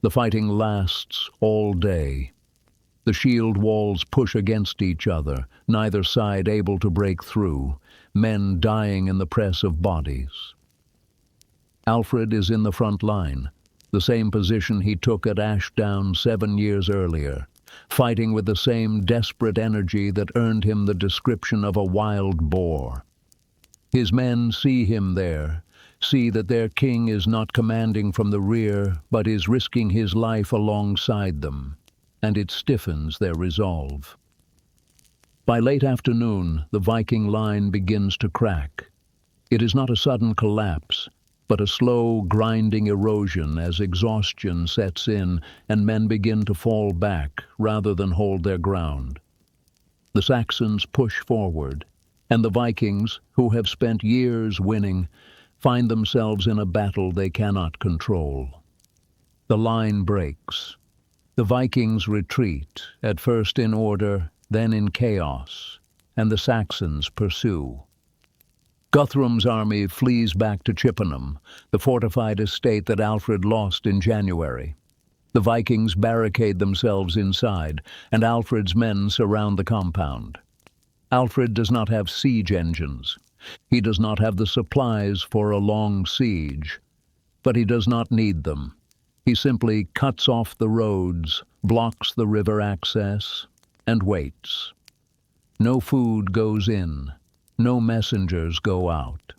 The fighting lasts all day. The shield walls push against each other, neither side able to break through, men dying in the press of bodies. Alfred is in the front line, the same position he took at Ashdown 7 years earlier, fighting with the same desperate energy that earned him the description of a wild boar. His men see him there, see that their king is not commanding from the rear, but is risking his life alongside them, and it stiffens their resolve. By late afternoon, the Viking line begins to crack. It is not a sudden collapse, but a slow, grinding erosion as exhaustion sets in and men begin to fall back rather than hold their ground. The Saxons push forward, and the Vikings, who have spent years winning, find themselves in a battle they cannot control. The line breaks. The Vikings retreat, at first in order, then in chaos, and the Saxons pursue. Guthrum's army flees back to Chippenham, the fortified estate that Alfred lost in January. The Vikings barricade themselves inside, and Alfred's men surround the compound. Alfred does not have siege engines. He does not have the supplies for a long siege. But he does not need them. He simply cuts off the roads, blocks the river access, and waits. No food goes in. No messengers go out.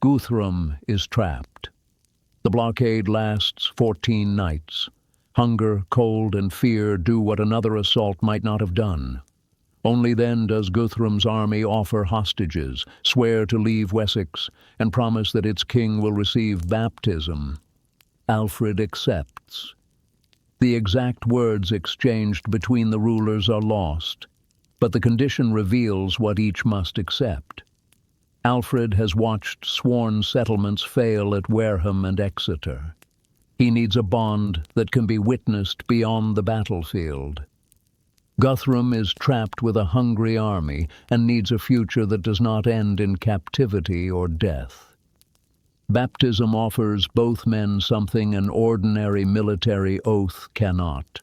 Guthrum is trapped. The blockade lasts 14 nights. Hunger, cold, and fear do what another assault might not have done. Only then does Guthrum's army offer hostages, swear to leave Wessex, and promise that its king will receive baptism. Alfred accepts. The exact words exchanged between the rulers are lost, but the condition reveals what each must accept. Alfred has watched sworn settlements fail at Wareham and Exeter. He needs a bond that can be witnessed beyond the battlefield. Guthrum is trapped with a hungry army and needs a future that does not end in captivity or death. Baptism offers both men something an ordinary military oath cannot.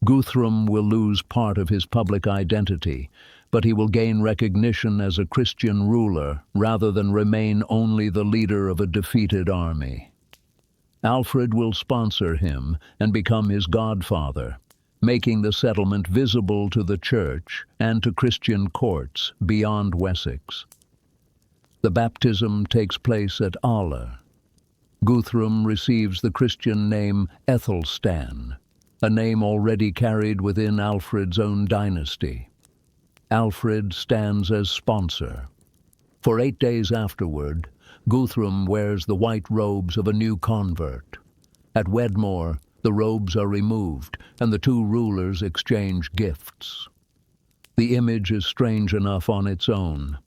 Guthrum will lose part of his public identity, but he will gain recognition as a Christian ruler rather than remain only the leader of a defeated army. Alfred will sponsor him and become his godfather, making the settlement visible to the church and to Christian courts beyond Wessex. The baptism takes place at Ala. Guthrum receives the Christian name Ethelstan, a name already carried within Alfred's own dynasty. Alfred stands as sponsor. For 8 days afterward, Guthrum wears the white robes of a new convert. At Wedmore, the robes are removed, and the two rulers exchange gifts. The image is strange enough on its own.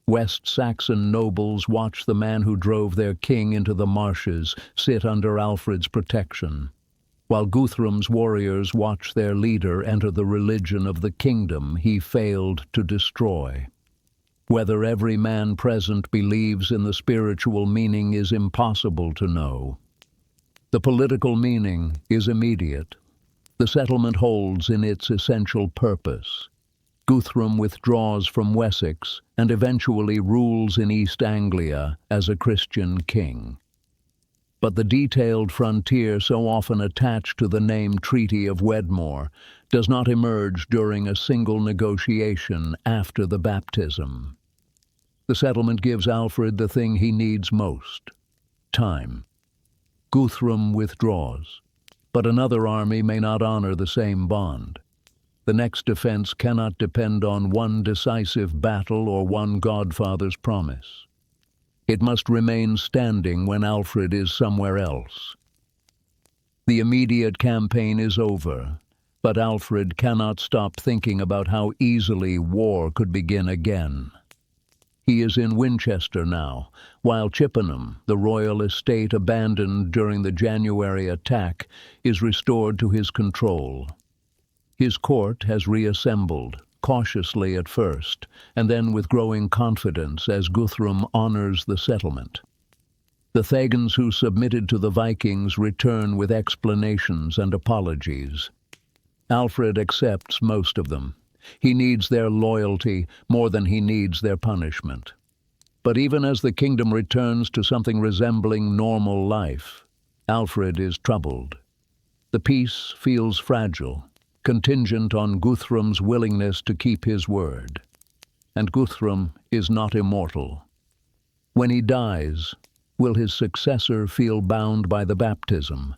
West Saxon nobles watch the man who drove their king into the marshes sit under Alfred's protection, while Guthrum's warriors watch their leader enter the religion of the kingdom he failed to destroy. Whether every man present believes in the spiritual meaning is impossible to know. The political meaning is immediate. The settlement holds in its essential purpose. Guthrum withdraws from Wessex and eventually rules in East Anglia as a Christian king. But the detailed frontier so often attached to the name Treaty of Wedmore does not emerge during a single negotiation after the baptism. The settlement gives Alfred the thing he needs most: time. Guthrum withdraws, but another army may not honor the same bond. The next defense cannot depend on one decisive battle or one godfather's promise. It must remain standing when Alfred is somewhere else. The immediate campaign is over, but Alfred cannot stop thinking about how easily war could begin again. He is in Winchester now, while Chippenham, the royal estate abandoned during the January attack, is restored to his control. His court has reassembled, cautiously at first, and then with growing confidence as Guthrum honors the settlement. The Thagans who submitted to the Vikings return with explanations and apologies. Alfred accepts most of them. He needs their loyalty more than he needs their punishment. But even as the kingdom returns to something resembling normal life, Alfred is troubled. The peace feels fragile, contingent on Guthrum's willingness to keep his word. And Guthrum is not immortal. When he dies, will his successor feel bound by the baptism?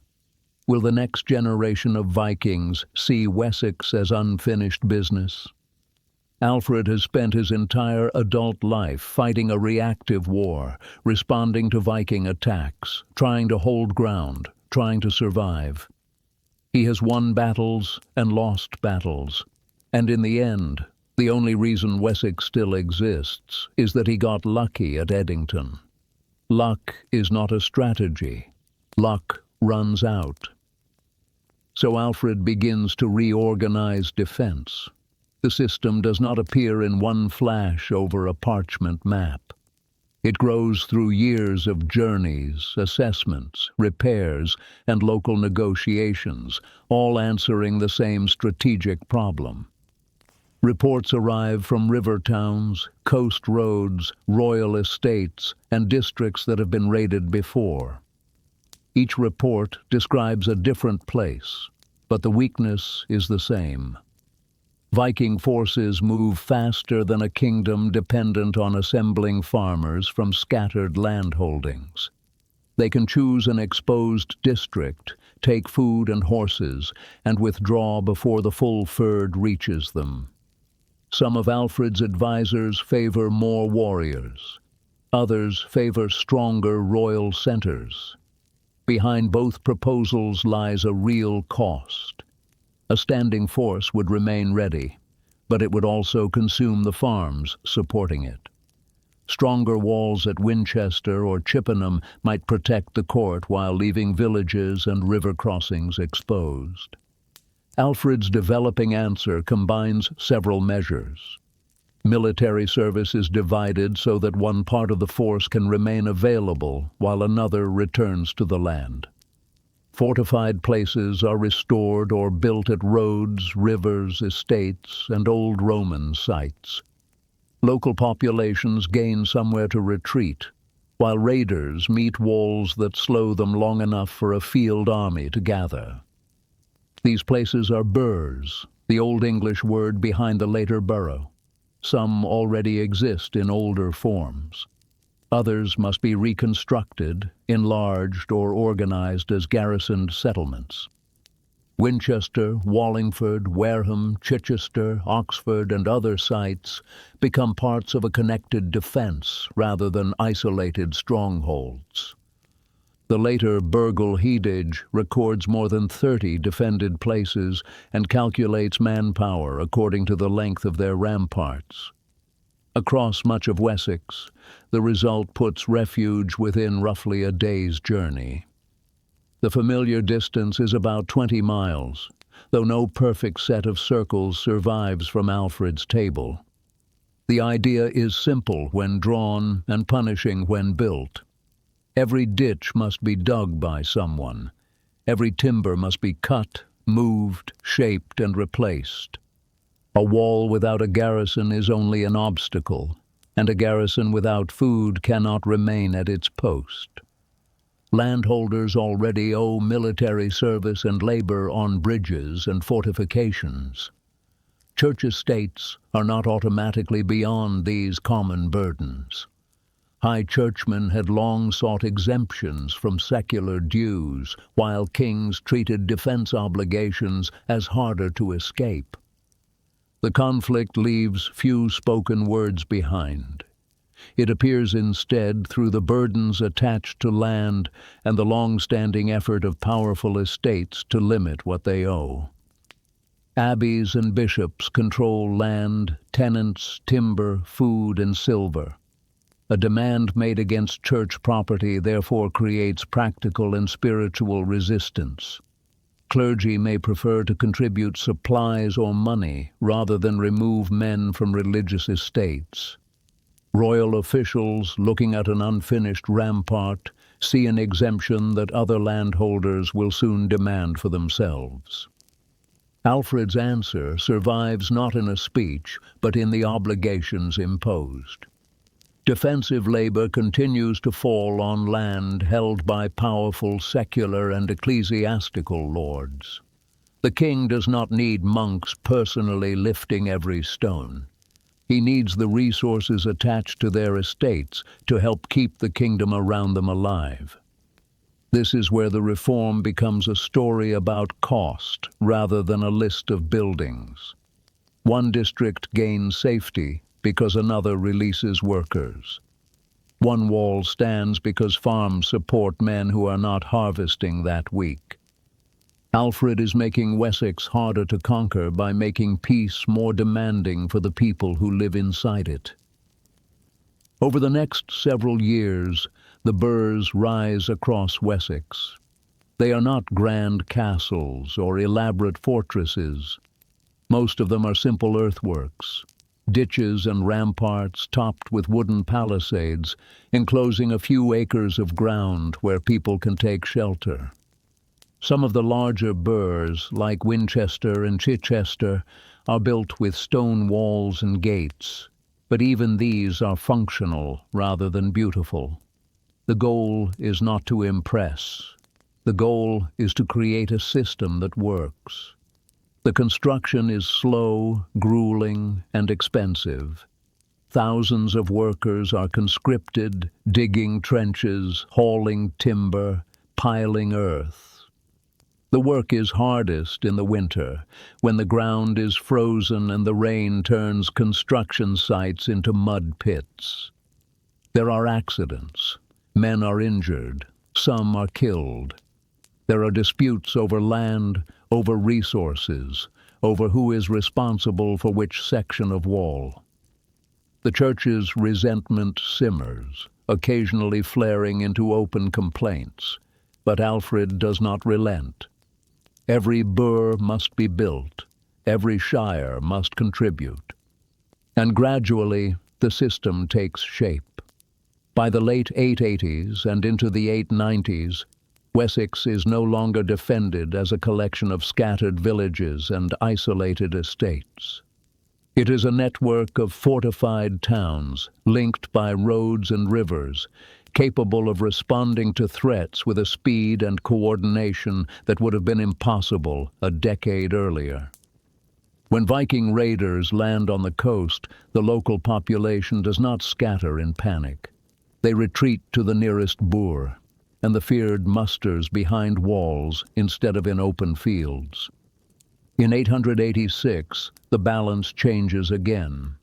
Will the next generation of Vikings see Wessex as unfinished business? Alfred has spent his entire adult life fighting a reactive war, responding to Viking attacks, trying to hold ground, trying to survive. He has won battles and lost battles, and in the end, the only reason Wessex still exists is that he got lucky at Edington. Luck is not a strategy. Luck runs out. So Alfred begins to reorganize defense. The system does not appear in one flash over a parchment map. It grows through years of journeys, assessments, repairs, and local negotiations, all answering the same strategic problem. Reports arrive from river towns, coast roads, royal estates, and districts that have been raided before. Each report describes a different place, but the weakness is the same. Viking forces move faster than a kingdom dependent on assembling farmers from scattered landholdings. They can choose an exposed district, take food and horses, and withdraw before the full herd reaches them. Some of Alfred's advisors favor more warriors. Others favor stronger royal centers. Behind both proposals lies a real cost. A standing force would remain ready, but it would also consume the farms supporting it. Stronger walls at Winchester or Chippenham might protect the court while leaving villages and river crossings exposed. Alfred's developing answer combines several measures. Military service is divided so that one part of the force can remain available while another returns to the land. Fortified places are restored or built at roads, rivers, estates, and old Roman sites. Local populations gain somewhere to retreat, while raiders meet walls that slow them long enough for a field army to gather. These places are burhs, the Old English word behind the later borough. Some already exist in older forms. Others must be reconstructed, enlarged, or organized as garrisoned settlements. Winchester, Wallingford, Wareham, Chichester, Oxford, and other sites become parts of a connected defense rather than isolated strongholds. The later Burgle Headage records more than 30 defended places and calculates manpower according to the length of their ramparts. Across much of Wessex, the result puts refuge within roughly a day's journey. The familiar distance is about 20 miles, though no perfect set of circles survives from Alfred's table. The idea is simple when drawn and punishing when built. Every ditch must be dug by someone. Every timber must be cut, moved, shaped, and replaced. A wall without a garrison is only an obstacle, and a garrison without food cannot remain at its post. Landholders already owe military service and labor on bridges and fortifications. Church estates are not automatically beyond these common burdens. High churchmen had long sought exemptions from secular dues, while kings treated defense obligations as harder to escape. The conflict leaves few spoken words behind. It appears instead through the burdens attached to land and the long-standing effort of powerful estates to limit what they owe. Abbeys and bishops control land, tenants, timber, food, and silver. A demand made against church property therefore creates practical and spiritual resistance. Clergy may prefer to contribute supplies or money rather than remove men from religious estates. Royal officials, looking at an unfinished rampart, see an exemption that other landholders will soon demand for themselves. Alfred's answer survives not in a speech, but in the obligations imposed. Defensive labor continues to fall on land held by powerful secular and ecclesiastical lords. The king does not need monks personally lifting every stone. He needs the resources attached to their estates to help keep the kingdom around them alive. This is where the reform becomes a story about cost rather than a list of buildings. One district gains safety because another releases workers. One wall stands because farms support men who are not harvesting that week. Alfred is making Wessex harder to conquer by making peace more demanding for the people who live inside it. Over the next several years, the burhs rise across Wessex. They are not grand castles or elaborate fortresses. Most of them are simple earthworks, ditches and ramparts topped with wooden palisades, enclosing a few acres of ground where people can take shelter. Some of the larger burhs, like Winchester and Chichester, are built with stone walls and gates, but even these are functional rather than beautiful. The goal is not to impress. The goal is to create a system that works. The construction is slow, grueling, and expensive. Thousands of workers are conscripted, digging trenches, hauling timber, piling earth. The work is hardest in the winter, when the ground is frozen and the rain turns construction sites into mud pits. There are accidents. Men are injured. Some are killed. There are disputes over land, over resources, over who is responsible for which section of wall. The church's resentment simmers, occasionally flaring into open complaints, but Alfred does not relent. Every burh must be built, every shire must contribute. And gradually, the system takes shape. By the late 880s and into the 890s, Wessex is no longer defended as a collection of scattered villages and isolated estates. It is a network of fortified towns, linked by roads and rivers, capable of responding to threats with a speed and coordination that would have been impossible a decade earlier. When Viking raiders land on the coast, the local population does not scatter in panic. They retreat to the nearest burh, and the feared musters behind walls instead of in open fields. In 886, the balance changes again.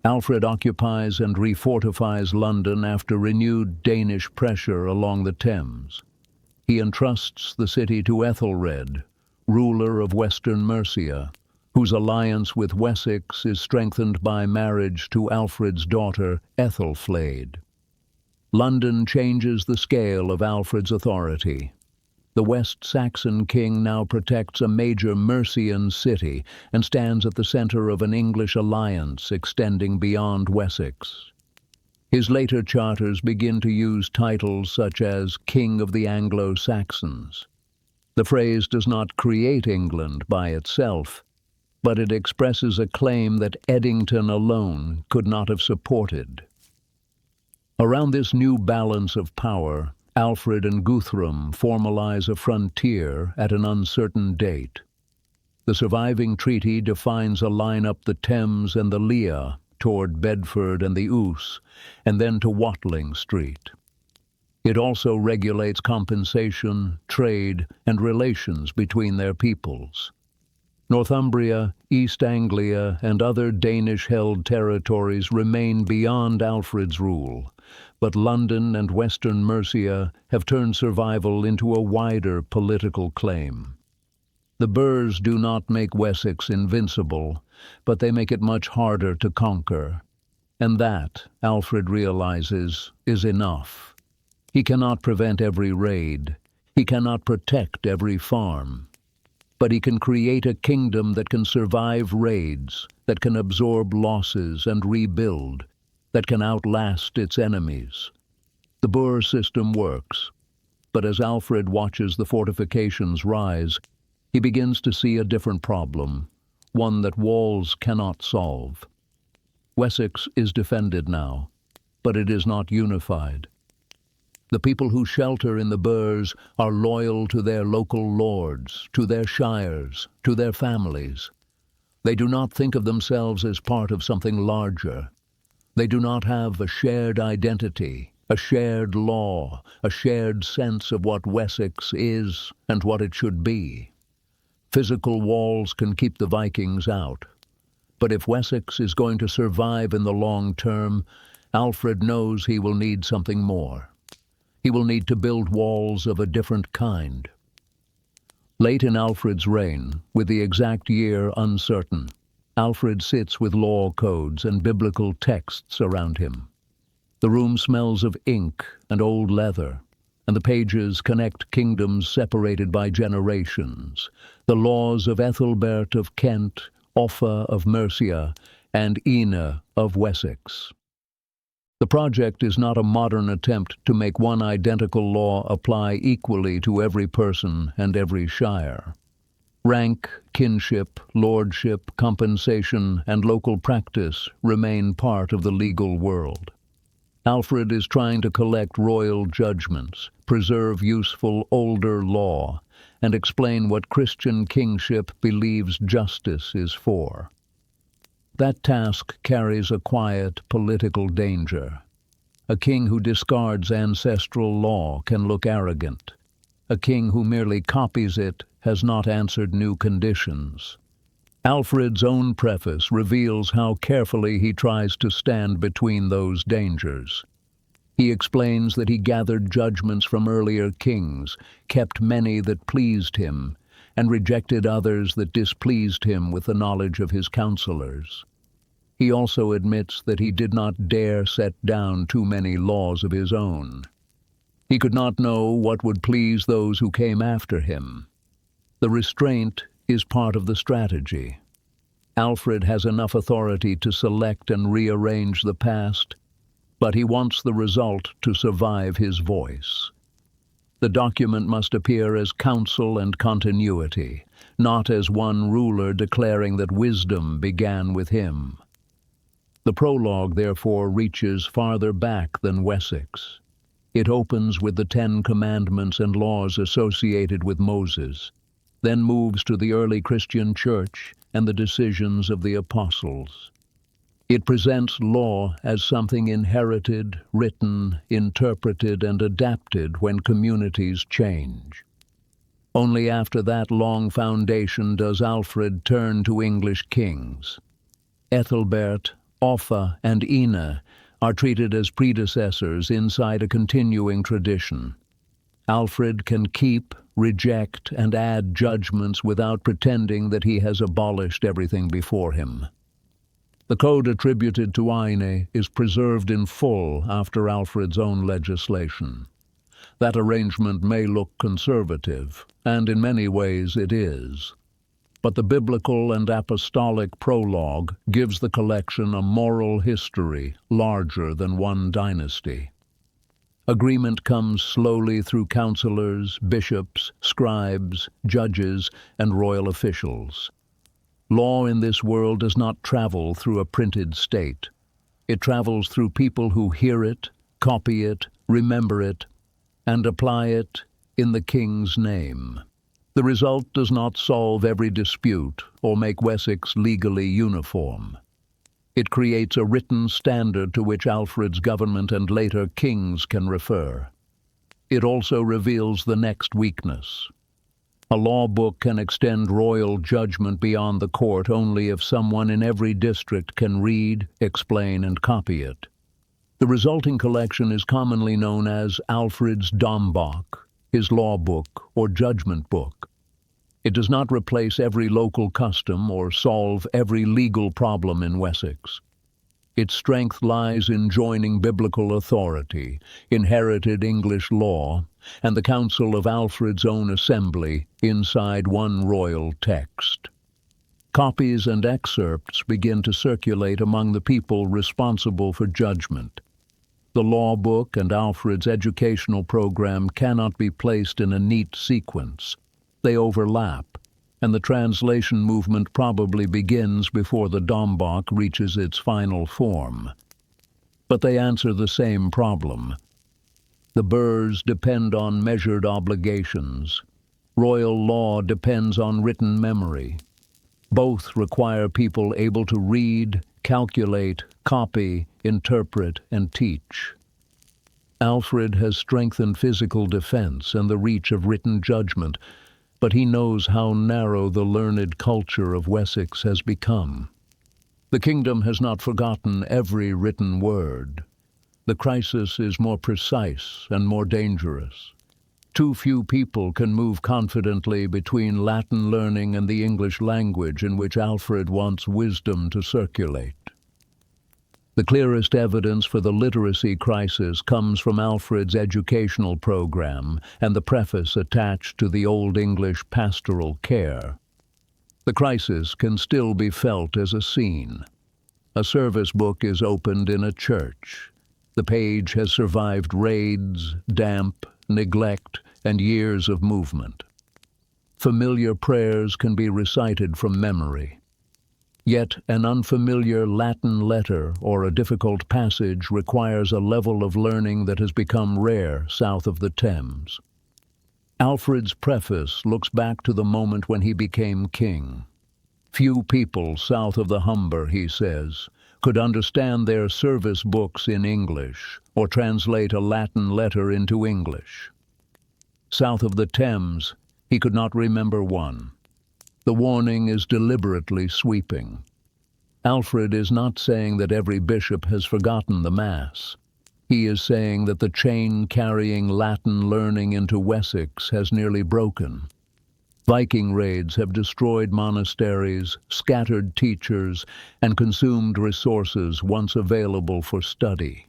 Alfred occupies and refortifies London after renewed Danish pressure along the Thames. He entrusts the city to Ethelred, ruler of western Mercia, whose alliance with Wessex is strengthened by marriage to Alfred's daughter, Ethelflaed. London changes the scale of Alfred's authority. The West Saxon king now protects a major Mercian city and stands at the center of an English alliance extending beyond Wessex. His later charters begin to use titles such as King of the Anglo-Saxons. The phrase does not create England by itself, but it expresses a claim that Eddington alone could not have supported. Around this new balance of power, Alfred and Guthrum formalize a frontier at an uncertain date. The surviving treaty defines a line up the Thames and the Lea toward Bedford and the Ouse, and then to Watling Street. It also regulates compensation, trade, and relations between their peoples. Northumbria, East Anglia, and other Danish-held territories remain beyond Alfred's rule, but London and western Mercia have turned survival into a wider political claim. The burhs do not make Wessex invincible, but they make it much harder to conquer. And that, Alfred realizes, is enough. He cannot prevent every raid. He cannot protect every farm. But he can create a kingdom that can survive raids, that can absorb losses and rebuild, that can outlast its enemies. The burh system works, but as Alfred watches the fortifications rise, he begins to see a different problem, one that walls cannot solve. Wessex is defended now, but it is not unified. The people who shelter in the burhs are loyal to their local lords, to their shires, to their families. They do not think of themselves as part of something larger. They do not have a shared identity, a shared law, a shared sense of what Wessex is and what it should be. Physical walls can keep the Vikings out. But if Wessex is going to survive in the long term, Alfred knows he will need something more. He will need to build walls of a different kind. Late in Alfred's reign, with the exact year uncertain, Alfred sits with law codes and biblical texts around him. The room smells of ink and old leather, and the pages connect kingdoms separated by generations, the laws of Ethelbert of Kent, Offa of Mercia, and Ina of Wessex. The project is not a modern attempt to make one identical law apply equally to every person and every shire. Rank, kinship, lordship, compensation, and local practice remain part of the legal world. Alfred is trying to collect royal judgments, preserve useful older law, and explain what Christian kingship believes justice is for. That task carries a quiet political danger. A king who discards ancestral law can look arrogant. A king who merely copies it has not answered new conditions. Alfred's own preface reveals how carefully he tries to stand between those dangers. He explains that he gathered judgments from earlier kings, kept many that pleased him, and rejected others that displeased him with the knowledge of his counselors. He also admits that he did not dare set down too many laws of his own. He could not know what would please those who came after him. The restraint is part of the strategy. Alfred has enough authority to select and rearrange the past, but he wants the result to survive his voice. The document must appear as counsel and continuity, not as one ruler declaring that wisdom began with him. The prologue, therefore, reaches farther back than Wessex. It opens with the 10 Commandments and laws associated with Moses, then moves to the early Christian church and the decisions of the apostles. It presents law as something inherited, written, interpreted, and adapted when communities change. Only after that long foundation does Alfred turn to English kings. Ethelbert, Offa, and Ina are treated as predecessors inside a continuing tradition. Alfred can keep, reject, and add judgments without pretending that he has abolished everything before him. The code attributed to Ine is preserved in full after Alfred's own legislation. That arrangement may look conservative, and in many ways it is. But the biblical and apostolic prologue gives the collection a moral history larger than one dynasty. Agreement comes slowly through counselors, bishops, scribes, judges, and royal officials. Law in this world does not travel through a printed state. It travels through people who hear it, copy it, remember it, and apply it in the king's name. The result does not solve every dispute or make Wessex legally uniform. It creates a written standard to which Alfred's government and later kings can refer. It also reveals the next weakness. A law book can extend royal judgment beyond the court only if someone in every district can read, explain, and copy it. The resulting collection is commonly known as Alfred's Dambok, his law book or judgment book. It does not replace every local custom or solve every legal problem in Wessex. Its strength lies in joining biblical authority, inherited English law, and the counsel of Alfred's own assembly inside one royal text. Copies and excerpts begin to circulate among the people responsible for judgment. The law book and Alfred's educational program cannot be placed in a neat sequence. They overlap, and the translation movement probably begins before the Dambok reaches its final form. But they answer the same problem. The burghs depend on measured obligations. Royal law depends on written memory. Both require people able to read, calculate, copy, interpret, and teach. Alfred has strengthened physical defense and the reach of written judgment, but he knows how narrow the learned culture of Wessex has become. The kingdom has not forgotten every written word. The crisis is more precise and more dangerous. Too few people can move confidently between Latin learning and the English language in which Alfred wants wisdom to circulate. The clearest evidence for the literacy crisis comes from Alfred's educational program and the preface attached to the Old English pastoral care. The crisis can still be felt as a scene. A service book is opened in a church. The page has survived raids, damp, neglect, and years of movement. Familiar prayers can be recited from memory. Yet an unfamiliar Latin letter or a difficult passage requires a level of learning that has become rare south of the Thames. Alfred's preface looks back to the moment when he became king. Few people south of the Humber, he says, could understand their service books in English or translate a Latin letter into English. South of the Thames, he could not remember one. The warning is deliberately sweeping. Alfred is not saying that every bishop has forgotten the Mass. He is saying that the chain carrying Latin learning into Wessex has nearly broken. Viking raids have destroyed monasteries, scattered teachers, and consumed resources once available for study.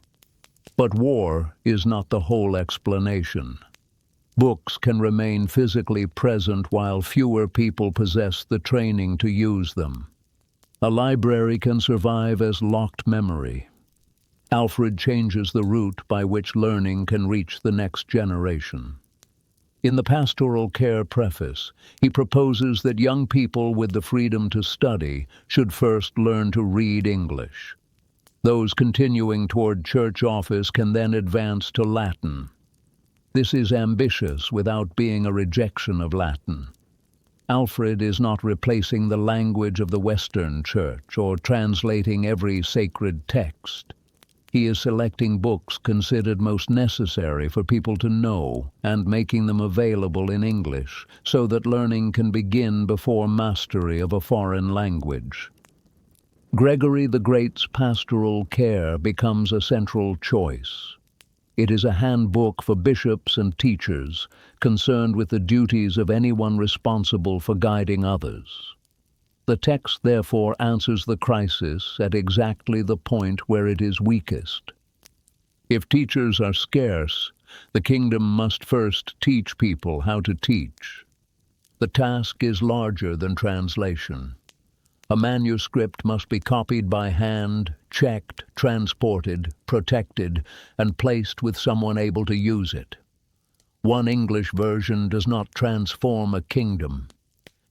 But war is not the whole explanation. Books can remain physically present while fewer people possess the training to use them. A library can survive as locked memory. Alfred changes the route by which learning can reach the next generation. In the Pastoral Care preface, he proposes that young people with the freedom to study should first learn to read English. Those continuing toward church office can then advance to Latin. This is ambitious without being a rejection of Latin. Alfred is not replacing the language of the Western Church or translating every sacred text. He is selecting books considered most necessary for people to know and making them available in English so that learning can begin before mastery of a foreign language. Gregory the Great's Pastoral Care becomes a central choice. It is a handbook for bishops and teachers concerned with the duties of anyone responsible for guiding others. The text therefore answers the crisis at exactly the point where it is weakest. If teachers are scarce, the kingdom must first teach people how to teach. The task is larger than translation. A manuscript must be copied by hand, checked, transported, protected, and placed with someone able to use it. One English version does not transform a kingdom.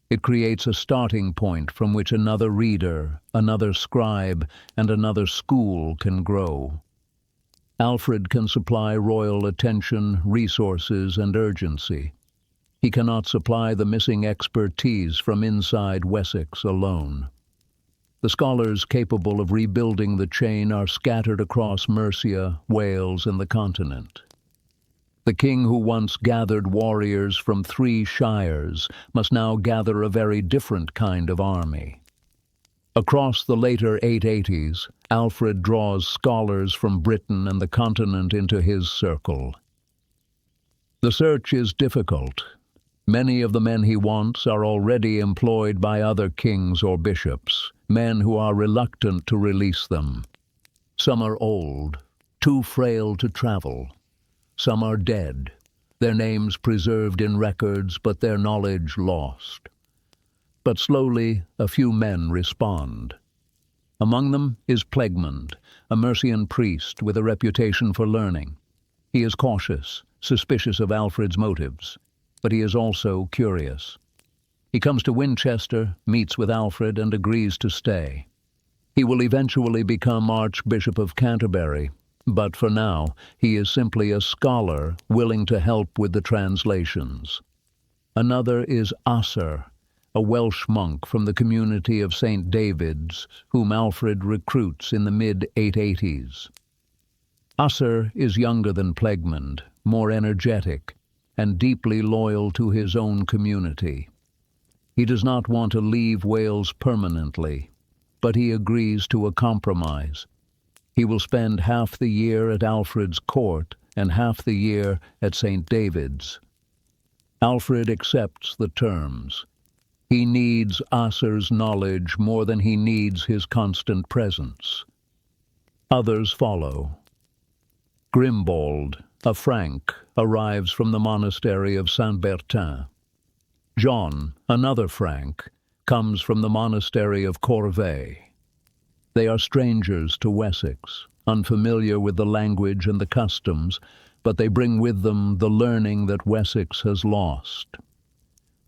It creates a starting point from which another reader, another scribe, and another school can grow. Alfred can supply royal attention, resources, and urgency. He cannot supply the missing expertise from inside Wessex alone. The scholars capable of rebuilding the chain are scattered across Mercia, Wales, and the continent. The king who once gathered warriors from 3 shires must now gather a very different kind of army. Across the later 880s, Alfred draws scholars from Britain and the continent into his circle. The search is difficult. Many of the men he wants are already employed by other kings or bishops, men who are reluctant to release them. Some are old, too frail to travel. Some are dead, their names preserved in records, but their knowledge lost. But slowly, a few men respond. Among them is Plegmund, a Mercian priest with a reputation for learning. He is cautious, suspicious of Alfred's motives, but he is also curious. He comes to Winchester, meets with Alfred, and agrees to stay. He will eventually become Archbishop of Canterbury, but for now, he is simply a scholar willing to help with the translations. Another is Asser, a Welsh monk from the community of St. David's, whom Alfred recruits in the mid-880s. Asser is younger than Plegmund, more energetic, and deeply loyal to his own community. He does not want to leave Wales permanently, but he agrees to a compromise. He will spend half the year at Alfred's court and half the year at St. David's. Alfred accepts the terms. He needs Asser's knowledge more than he needs his constant presence. Others follow. Grimbald, a Frank, arrives from the monastery of Saint-Bertin. John, another Frank, comes from the monastery of Corvey. They are strangers to Wessex, unfamiliar with the language and the customs, but they bring with them the learning that Wessex has lost.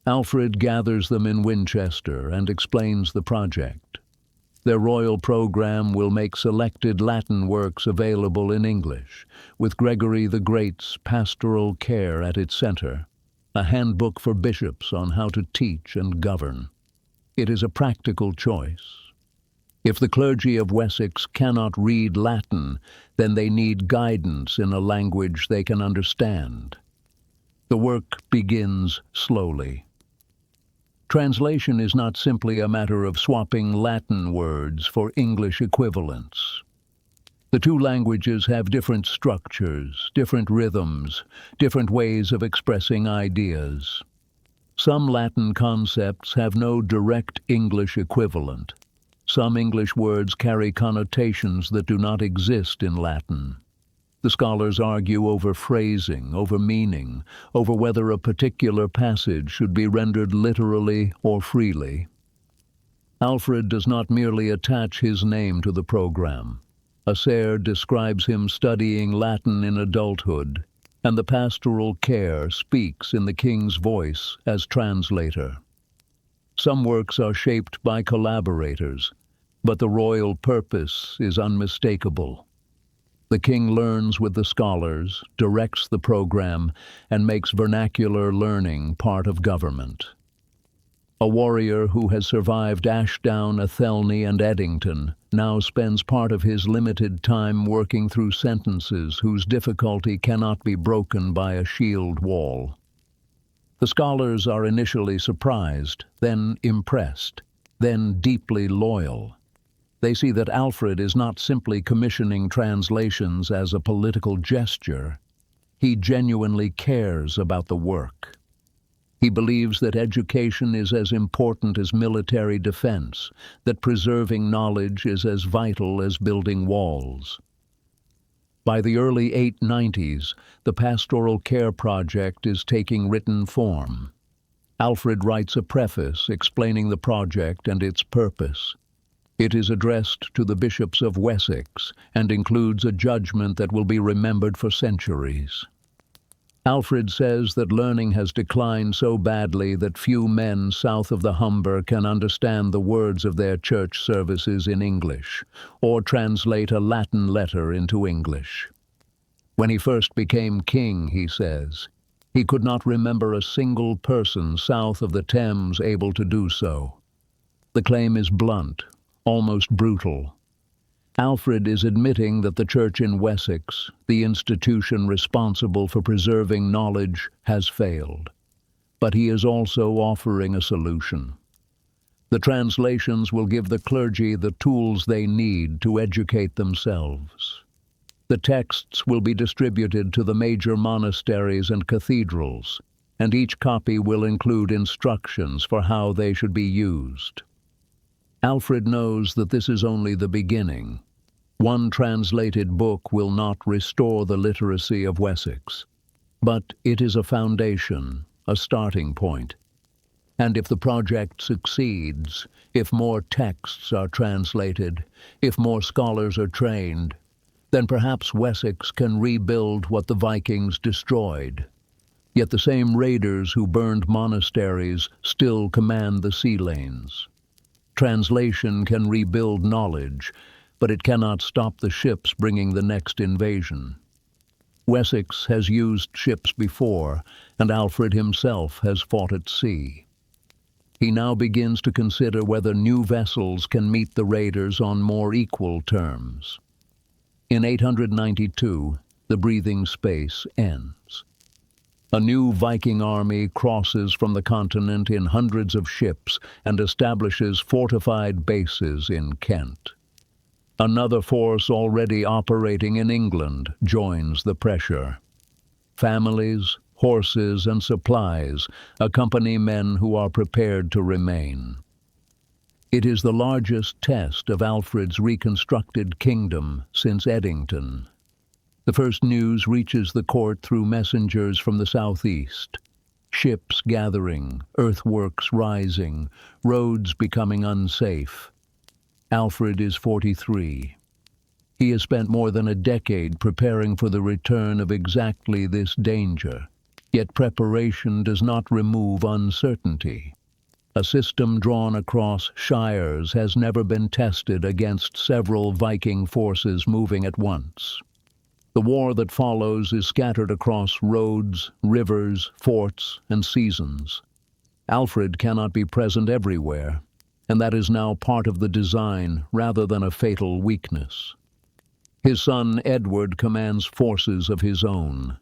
Alfred gathers them in Winchester and explains the project. Their royal program will make selected Latin works available in English, with Gregory the Great's pastoral care at its center, a handbook for bishops on how to teach and govern. It is a practical choice. If the clergy of Wessex cannot read Latin, then they need guidance in a language they can understand. The work begins slowly. Translation is not simply a matter of swapping Latin words for English equivalents. The two languages have different structures, different rhythms, different ways of expressing ideas. Some Latin concepts have no direct English equivalent. Some English words carry connotations that do not exist in Latin. The scholars argue over phrasing, over meaning, over whether a particular passage should be rendered literally or freely. Alfred does not merely attach his name to the program. Asser describes him studying Latin in adulthood, and the pastoral care speaks in the king's voice as translator. Some works are shaped by collaborators, but the royal purpose is unmistakable. The king learns with the scholars, directs the program, and makes vernacular learning part of government. A warrior who has survived Ashdown, Athelney, and Edington now spends part of his limited time working through sentences whose difficulty cannot be broken by a shield wall. The scholars are initially surprised, then impressed, then deeply loyal. They see that Alfred is not simply commissioning translations as a political gesture. He genuinely cares about the work. He believes that education is as important as military defense, that preserving knowledge is as vital as building walls. By the early 890s, the Pastoral Care Project is taking written form. Alfred writes a preface explaining the project and its purpose. It is addressed to the bishops of Wessex and includes a judgment that will be remembered for centuries. Alfred says that learning has declined so badly that few men south of the Humber can understand the words of their church services in English, or translate a Latin letter into English. When he first became king, he says, he could not remember a single person south of the Thames able to do so. The claim is blunt, almost brutal. Alfred is admitting that the church in Wessex, the institution responsible for preserving knowledge, has failed. But he is also offering a solution. The translations will give the clergy the tools they need to educate themselves. The texts will be distributed to the major monasteries and cathedrals, and each copy will include instructions for how they should be used. Alfred knows that this is only the beginning. One translated book will not restore the literacy of Wessex, but it is a foundation, a starting point. And if the project succeeds, if more texts are translated, if more scholars are trained, then perhaps Wessex can rebuild what the Vikings destroyed. Yet the same raiders who burned monasteries still command the sea lanes. Translation can rebuild knowledge, but it cannot stop the ships bringing the next invasion. Wessex has used ships before, and Alfred himself has fought at sea. He now begins to consider whether new vessels can meet the raiders on more equal terms. In 892, the breathing space ends. A new Viking army crosses from the continent in hundreds of ships and establishes fortified bases in Kent. Another force already operating in England joins the pressure. Families, horses, and supplies accompany men who are prepared to remain. It is the largest test of Alfred's reconstructed kingdom since Edington. The first news reaches the court through messengers from the southeast. Ships gathering, earthworks rising, roads becoming unsafe. Alfred is 43. He has spent more than a decade preparing for the return of exactly this danger. Yet preparation does not remove uncertainty. A system drawn across shires has never been tested against several Viking forces moving at once. The war that follows is scattered across roads, rivers, forts, and seasons. Alfred cannot be present everywhere, and that is now part of the design rather than a fatal weakness. His son Edward commands forces of his own.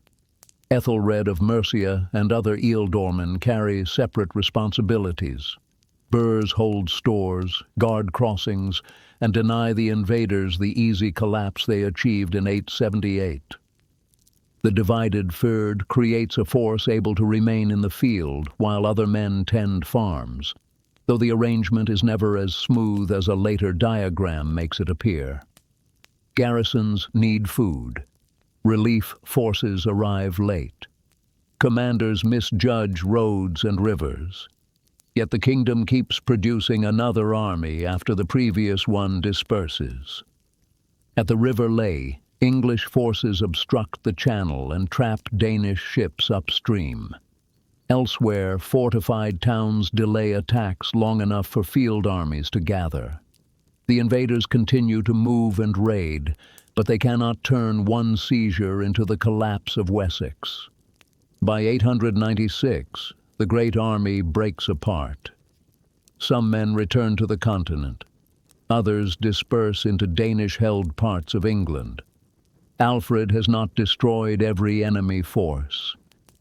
Ethelred of Mercia and other ealdormen carry separate responsibilities. Burhs hold stores, guard crossings, and deny the invaders the easy collapse they achieved in 878. The divided fyrd creates a force able to remain in the field while other men tend farms, though the arrangement is never as smooth as a later diagram makes it appear. Garrisons need food. Relief forces arrive late. Commanders misjudge roads and rivers. Yet the kingdom keeps producing another army after the previous one disperses. At the River Lea, English forces obstruct the channel and trap Danish ships upstream. Elsewhere, fortified towns delay attacks long enough for field armies to gather. The invaders continue to move and raid, but they cannot turn one seizure into the collapse of Wessex. By 896, the Great Army breaks apart. Some men return to the continent. Others disperse into Danish-held parts of England. Alfred has not destroyed every enemy force.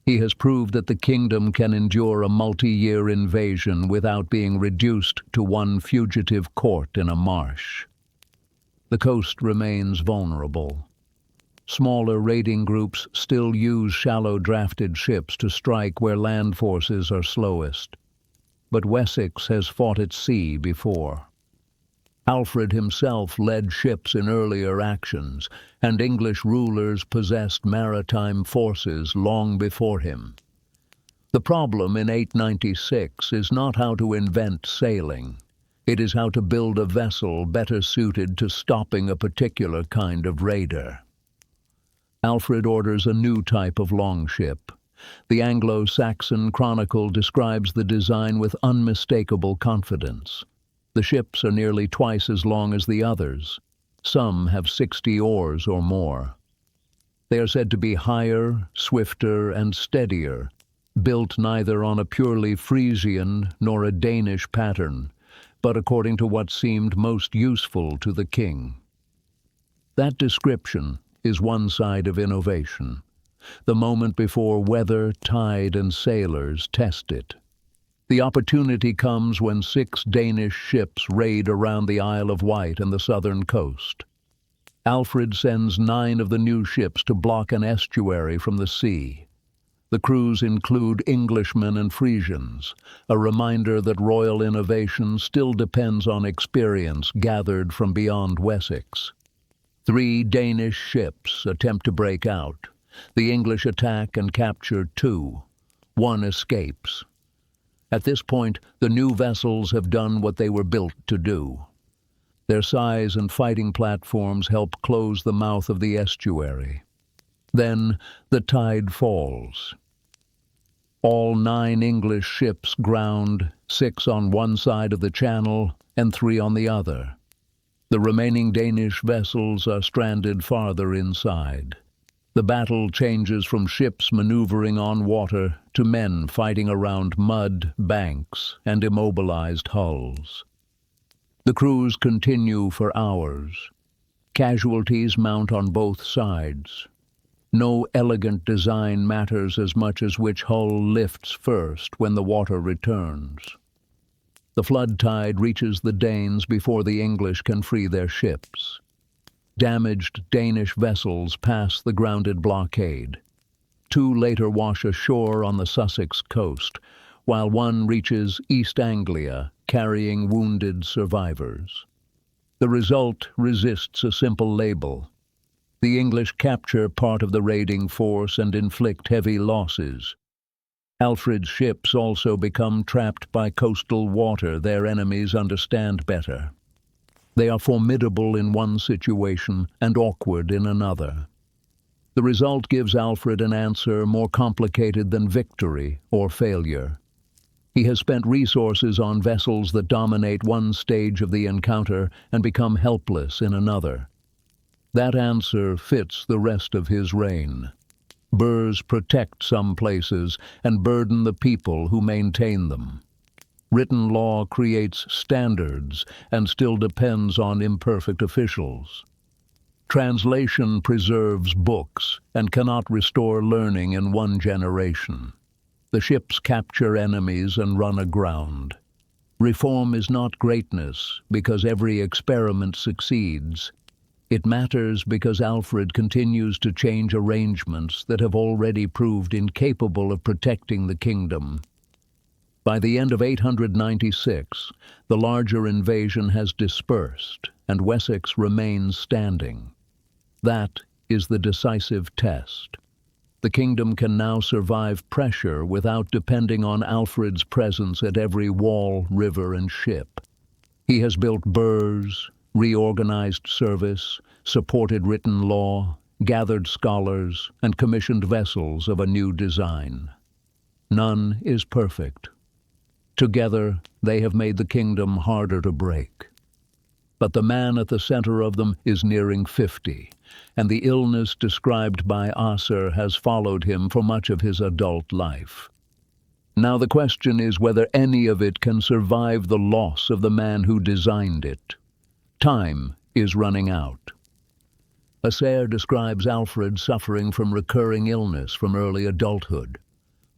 He has proved that the kingdom can endure a multi-year invasion without being reduced to one fugitive court in a marsh. The coast remains vulnerable. Smaller raiding groups still use shallow drafted ships to strike where land forces are slowest. But Wessex has fought at sea before. Alfred himself led ships in earlier actions, and English rulers possessed maritime forces long before him. The problem in 896 is not how to invent sailing. It is how to build a vessel better suited to stopping a particular kind of raider. Alfred orders a new type of longship. The Anglo-Saxon Chronicle describes the design with unmistakable confidence. The ships are nearly twice as long as the others. Some have 60 oars or more. They are said to be higher, swifter, and steadier, built neither on a purely Frisian nor a Danish pattern, but according to what seemed most useful to the king. That description is one side of innovation, the moment before weather, tide, and sailors test it. The opportunity comes when 6 Danish ships raid around the Isle of Wight and the southern coast. Alfred sends 9 of the new ships to block an estuary from the sea. The crews include Englishmen and Frisians, a reminder that royal innovation still depends on experience gathered from beyond Wessex. 3 Danish ships attempt to break out. The English attack and capture 2. 1 escapes. At this point, the new vessels have done what they were built to do. Their size and fighting platforms help close the mouth of the estuary. Then the tide falls. All 9 English ships ground, 6 on one side of the channel and 3 on the other. The remaining Danish vessels are stranded farther inside. The battle changes from ships maneuvering on water to men fighting around mud, banks, and immobilized hulls. The crews continue for hours. Casualties mount on both sides. No elegant design matters as much as which hull lifts first when the water returns. The flood tide reaches the Danes before the English can free their ships. Damaged Danish vessels pass the grounded blockade. 2 later wash ashore on the Sussex coast, while 1 reaches East Anglia, carrying wounded survivors. The result resists a simple label. The English capture part of the raiding force and inflict heavy losses. Alfred's ships also become trapped by coastal water their enemies understand better. They are formidable in one situation and awkward in another. The result gives Alfred an answer more complicated than victory or failure. He has spent resources on vessels that dominate one stage of the encounter and become helpless in another. That answer fits the rest of his reign. Burhs protect some places and burden the people who maintain them. Written law creates standards and still depends on imperfect officials. Translation preserves books and cannot restore learning in one generation. The ships capture enemies and run aground. Reform is not greatness because every experiment succeeds. It matters because Alfred continues to change arrangements that have already proved incapable of protecting the kingdom. By the end of 896, the larger invasion has dispersed and Wessex remains standing. That is the decisive test. The kingdom can now survive pressure without depending on Alfred's presence at every wall, river, and ship. He has built burhs, reorganized service, supported written law, gathered scholars, and commissioned vessels of a new design. None is perfect. Together, they have made the kingdom harder to break. But the man at the center of them is nearing 50, and the illness described by Asser has followed him for much of his adult life. Now the question is whether any of it can survive the loss of the man who designed it. Time is running out. Asser describes Alfred suffering from recurring illness from early adulthood.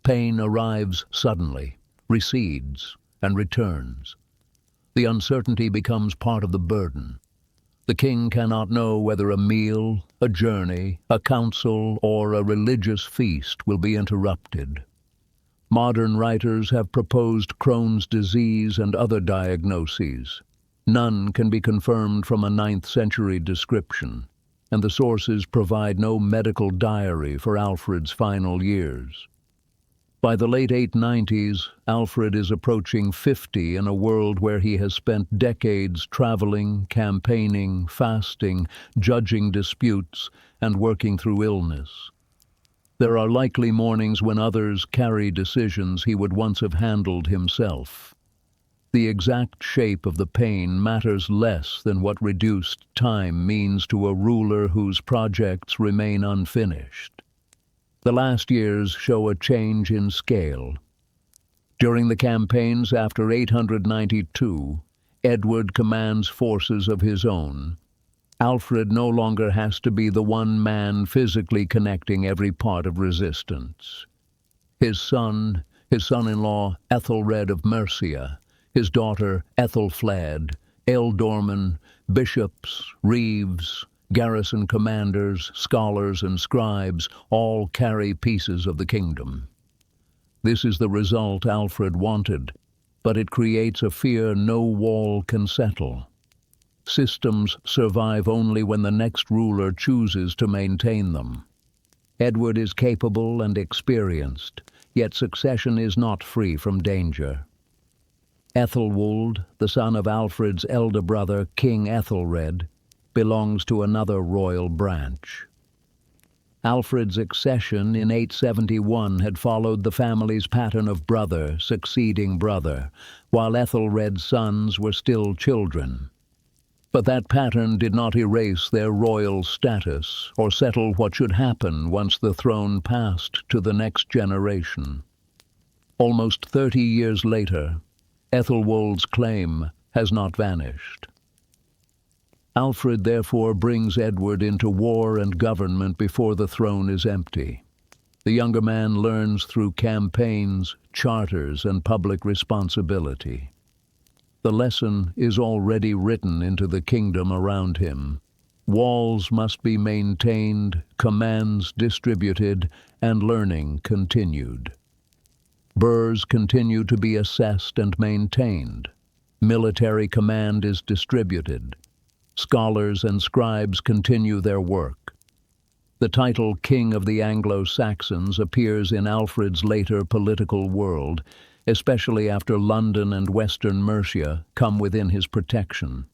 Pain arrives suddenly, recedes, and returns. The uncertainty becomes part of the burden. The king cannot know whether a meal, a journey, a council, or a religious feast will be interrupted. Modern writers have proposed Crohn's disease and other diagnoses. None can be confirmed from a 9th century description, and the sources provide no medical diary for Alfred's final years. By the late 890s, Alfred is approaching 50 in a world where he has spent decades traveling, campaigning, fasting, judging disputes, and working through illness. There are likely mornings when others carry decisions he would once have handled himself. The exact shape of the pain matters less than what reduced time means to a ruler whose projects remain unfinished. The last years show a change in scale. During the campaigns after 892, Edward commands forces of his own. Alfred no longer has to be the one man physically connecting every part of resistance. His son-in-law Ethelred of Mercia, his daughter Ethelfled, ealdormen, bishops, reeves, garrison commanders, scholars, and scribes all carry pieces of the kingdom. This is the result Alfred wanted, but it creates a fear no wall can settle. Systems survive only when the next ruler chooses to maintain them. Edward is capable and experienced, yet succession is not free from danger. Ethelwold, the son of Alfred's elder brother, King Ethelred, belongs to another royal branch. Alfred's accession in 871 had followed the family's pattern of brother succeeding brother, while Ethelred's sons were still children. But that pattern did not erase their royal status or settle what should happen once the throne passed to the next generation. Almost 30 years later, Ethelwold's claim has not vanished. Alfred therefore brings Edward into war and government before the throne is empty. The younger man learns through campaigns, charters, and public responsibility. The lesson is already written into the kingdom around him. Walls must be maintained, commands distributed, and learning continued. Burhs continue to be assessed and maintained. Military command is distributed. Scholars and scribes continue their work. The title King of the Anglo-Saxons appears in Alfred's later political world, especially after London and western Mercia come within his protection.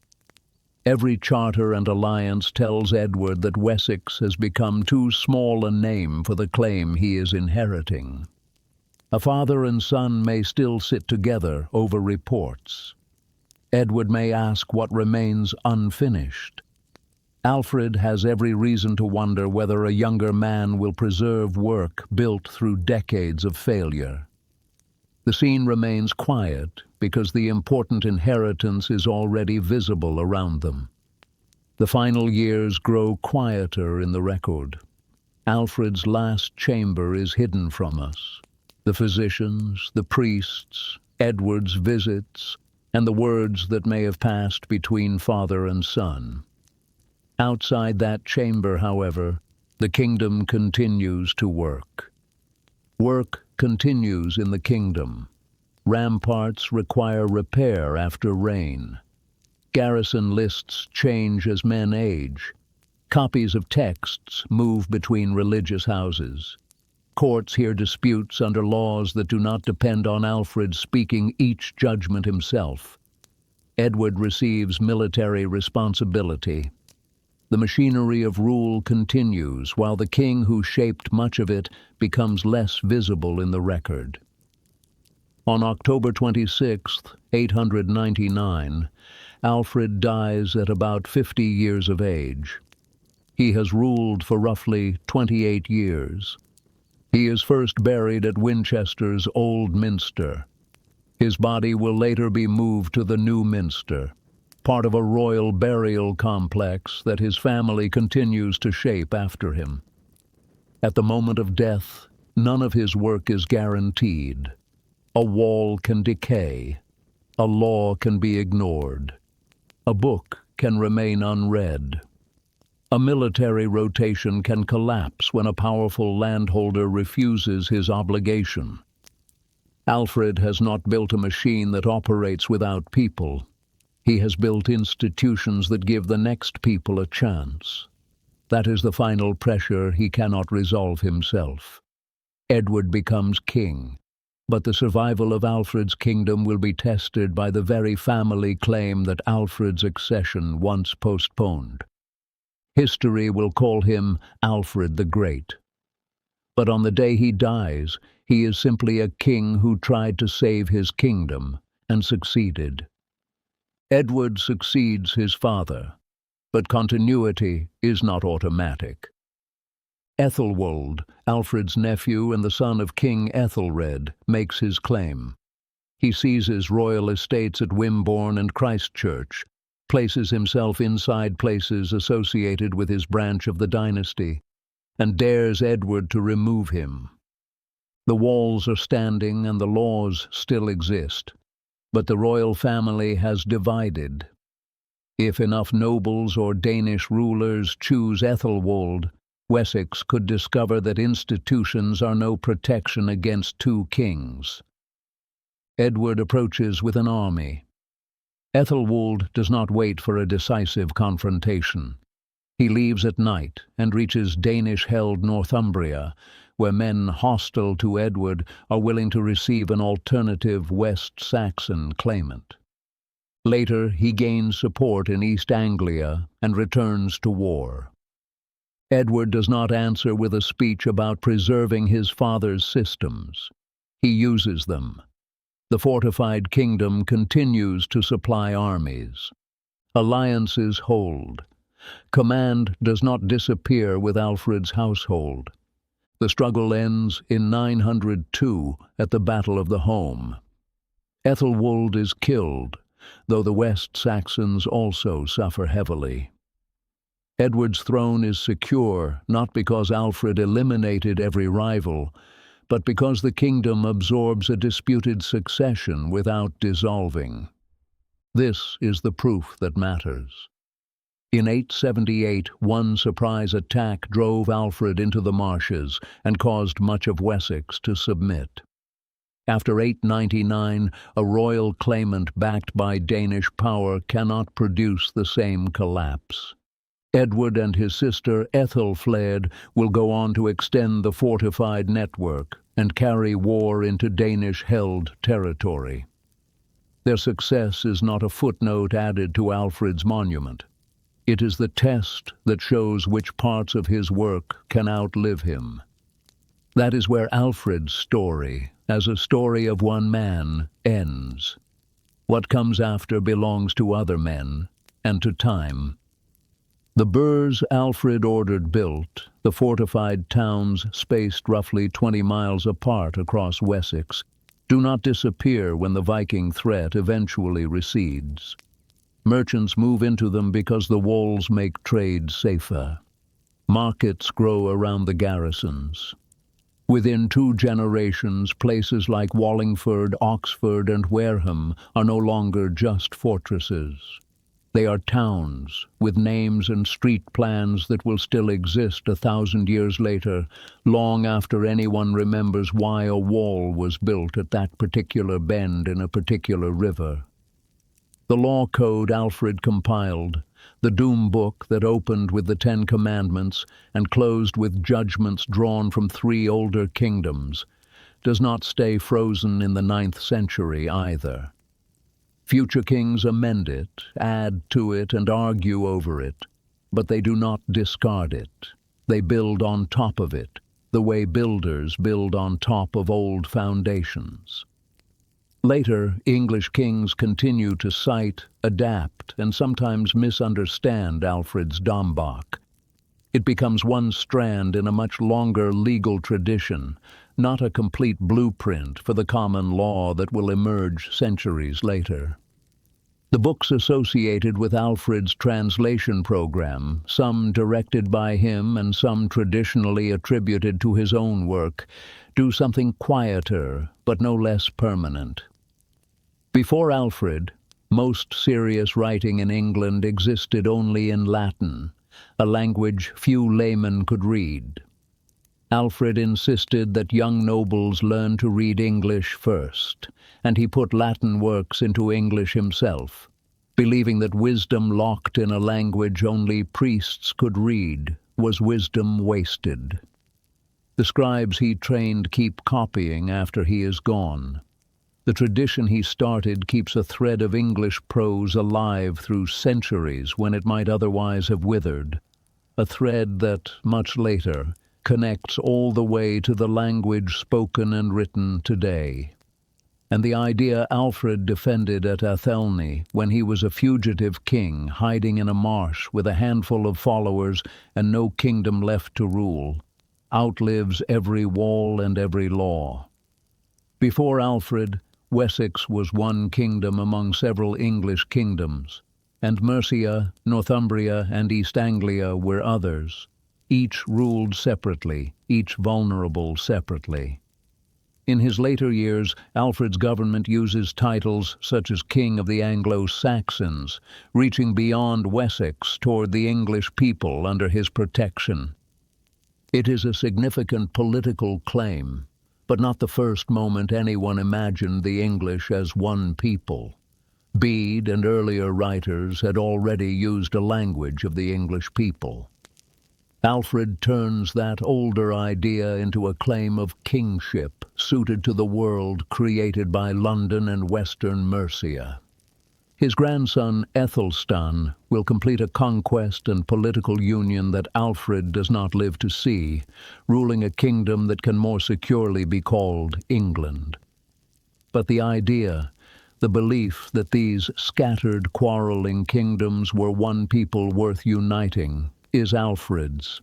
Every charter and alliance tells Edward that Wessex has become too small a name for the claim he is inheriting. A father and son may still sit together over reports. Edward may ask what remains unfinished. Alfred has every reason to wonder whether a younger man will preserve work built through decades of failure. The scene remains quiet because the important inheritance is already visible around them. The final years grow quieter in the record. Alfred's last chamber is hidden from us. The physicians, the priests, Edward's visits, and the words that may have passed between father and son. Outside that chamber, however, the kingdom continues to work. Work continues in the kingdom. Ramparts require repair after rain. Garrison lists change as men age. Copies of texts move between religious houses. Courts hear disputes under laws that do not depend on Alfred speaking each judgment himself. Edward receives military responsibility. The machinery of rule continues, while the king who shaped much of it becomes less visible in the record. On October 26, 899, Alfred dies at about 50 years of age. He has ruled for roughly 28 years. He is first buried at Winchester's Old Minster. His body will later be moved to the New Minster, part of a royal burial complex that his family continues to shape after him. At the moment of death, none of his work is guaranteed. A wall can decay. A law can be ignored. A book can remain unread. A military rotation can collapse when a powerful landholder refuses his obligation. Alfred has not built a machine that operates without people. He has built institutions that give the next people a chance. That is the final pressure he cannot resolve himself. Edward becomes king, but the survival of Alfred's kingdom will be tested by the very family claim that Alfred's accession once postponed. History will call him Alfred the Great. But on the day he dies, he is simply a king who tried to save his kingdom and succeeded. Edward succeeds his father, but continuity is not automatic. Ethelwold, Alfred's nephew and the son of King Ethelred, makes his claim. He seizes royal estates at Wimborne and Christchurch, places himself inside places associated with his branch of the dynasty, and dares Edward to remove him. The walls are standing and the laws still exist, but the royal family has divided. If enough nobles or Danish rulers choose Ethelwold, Wessex could discover that institutions are no protection against two kings. Edward approaches with an army. Ethelwold does not wait for a decisive confrontation. He leaves at night and reaches Danish-held Northumbria, where men hostile to Edward are willing to receive an alternative West Saxon claimant. Later, he gains support in East Anglia and returns to war. Edward does not answer with a speech about preserving his father's systems. He uses them. The fortified kingdom continues to supply armies. Alliances hold. Command does not disappear with Alfred's household. The struggle ends in 902 at the Battle of the Home. Ethelwold is killed, though the West Saxons also suffer heavily. Edward's throne is secure not because Alfred eliminated every rival, but because the kingdom absorbs a disputed succession without dissolving. This is the proof that matters. In 878, one surprise attack drove Alfred into the marshes and caused much of Wessex to submit. After 899, a royal claimant backed by Danish power cannot produce the same collapse. Edward and his sister Ethelfled will go on to extend the fortified network and carry war into Danish-held territory. Their success is not a footnote added to Alfred's monument. It is the test that shows which parts of his work can outlive him. That is where Alfred's story, as a story of one man, ends. What comes after belongs to other men and to time. The burhs Alfred ordered built, the fortified towns spaced roughly 20 miles apart across Wessex, do not disappear when the Viking threat eventually recedes. Merchants move into them because the walls make trade safer. Markets grow around the garrisons. Within 2 generations, places like Wallingford, Oxford, and Wareham are no longer just fortresses. They are towns with names and street plans that will still exist 1,000 years later, long after anyone remembers why a wall was built at that particular bend in a particular river. The law code Alfred compiled, the doom book that opened with the 10 Commandments and closed with judgments drawn from 3 older kingdoms, does not stay frozen in the 9th century either. Future kings amend it, add to it, and argue over it, but they do not discard it. They build on top of it, the way builders build on top of old foundations. Later, English kings continue to cite, adapt, and sometimes misunderstand Alfred's Dambach. It becomes one strand in a much longer legal tradition, not a complete blueprint for the common law that will emerge centuries later. The books associated with Alfred's translation program, some directed by him and some traditionally attributed to his own work, do something quieter but no less permanent. Before Alfred, most serious writing in England existed only in Latin, a language few laymen could read. Alfred insisted that young nobles learn to read English first, and he put Latin works into English himself, believing that wisdom locked in a language only priests could read was wisdom wasted. The scribes he trained keep copying after he is gone. The tradition he started keeps a thread of English prose alive through centuries when it might otherwise have withered, a thread that, much later, connects all the way to the language spoken and written today. And the idea Alfred defended at Athelney when he was a fugitive king hiding in a marsh with a handful of followers and no kingdom left to rule, outlives every wall and every law. Before Alfred, Wessex was one kingdom among several English kingdoms, and Mercia, Northumbria, and East Anglia were others, each ruled separately, each vulnerable separately. In his later years, Alfred's government uses titles such as King of the Anglo-Saxons, reaching beyond Wessex toward the English people under his protection. It is a significant political claim, but not the first moment anyone imagined the English as one people. Bede and earlier writers had already used a language of the English people. Alfred turns that older idea into a claim of kingship suited to the world created by London and western Mercia. His grandson Ethelstan will complete a conquest and political union that Alfred does not live to see, ruling a kingdom that can more securely be called England. But the idea, the belief that these scattered, quarreling kingdoms were one people worth uniting, is Alfred's.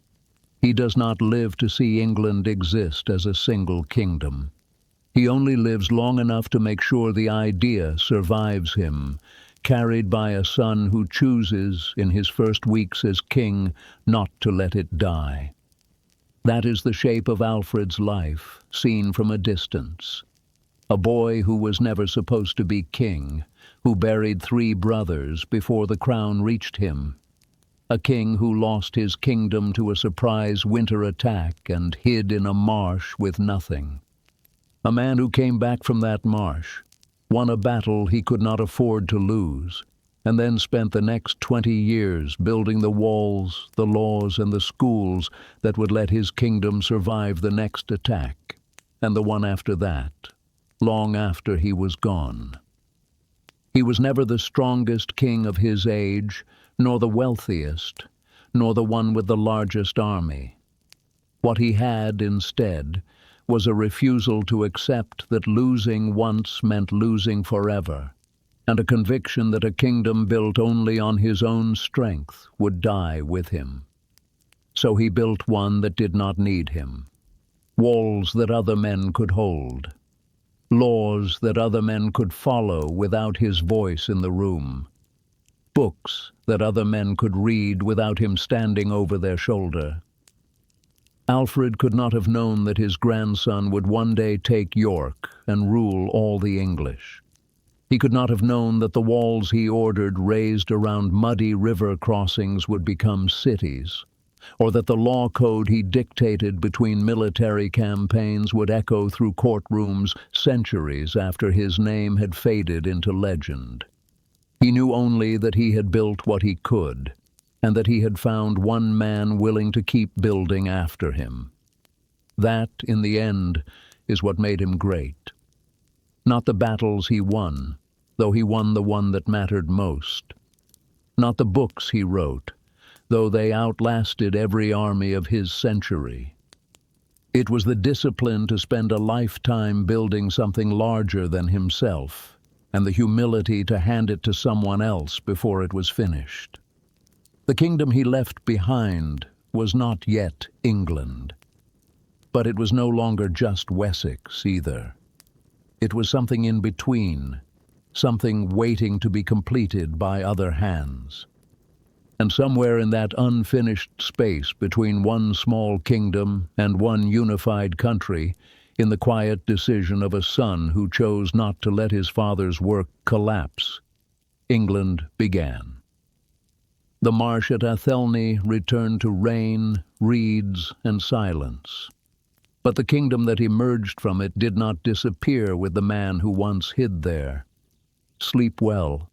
He does not live to see England exist as a single kingdom. He only lives long enough to make sure the idea survives him, carried by a son who chooses, in his first weeks as king, not to let it die. That is the shape of Alfred's life, seen from a distance. A boy who was never supposed to be king, who buried 3 brothers before the crown reached him. A king who lost his kingdom to a surprise winter attack and hid in a marsh with nothing. A man who came back from that marsh, won a battle he could not afford to lose, and then spent the next 20 years building the walls, the laws, and the schools that would let his kingdom survive the next attack, and the one after that, long after he was gone. He was never the strongest king of his age, nor the wealthiest, nor the one with the largest army. What he had, instead, was a refusal to accept that losing once meant losing forever, and a conviction that a kingdom built only on his own strength would die with him. So he built one that did not need him, walls that other men could hold, laws that other men could follow without his voice in the room, books that other men could read without him standing over their shoulder. Alfred could not have known that his grandson would one day take York and rule all the English. He could not have known that the walls he ordered raised around muddy river crossings would become cities, or that the law code he dictated between military campaigns would echo through courtrooms centuries after his name had faded into legend. He knew only that he had built what he could, and that he had found one man willing to keep building after him. That, in the end, is what made him great. Not the battles he won, though he won the one that mattered most. Not the books he wrote, though they outlasted every army of his century. It was the discipline to spend a lifetime building something larger than himself, and the humility to hand it to someone else before it was finished. The kingdom he left behind was not yet England, but it was no longer just Wessex either. It was something in between, something waiting to be completed by other hands. And somewhere in that unfinished space between one small kingdom and one unified country, in the quiet decision of a son who chose not to let his father's work collapse, England began. The marsh at Athelney returned to rain, reeds, and silence. But the kingdom that emerged from it did not disappear with the man who once hid there. Sleep well,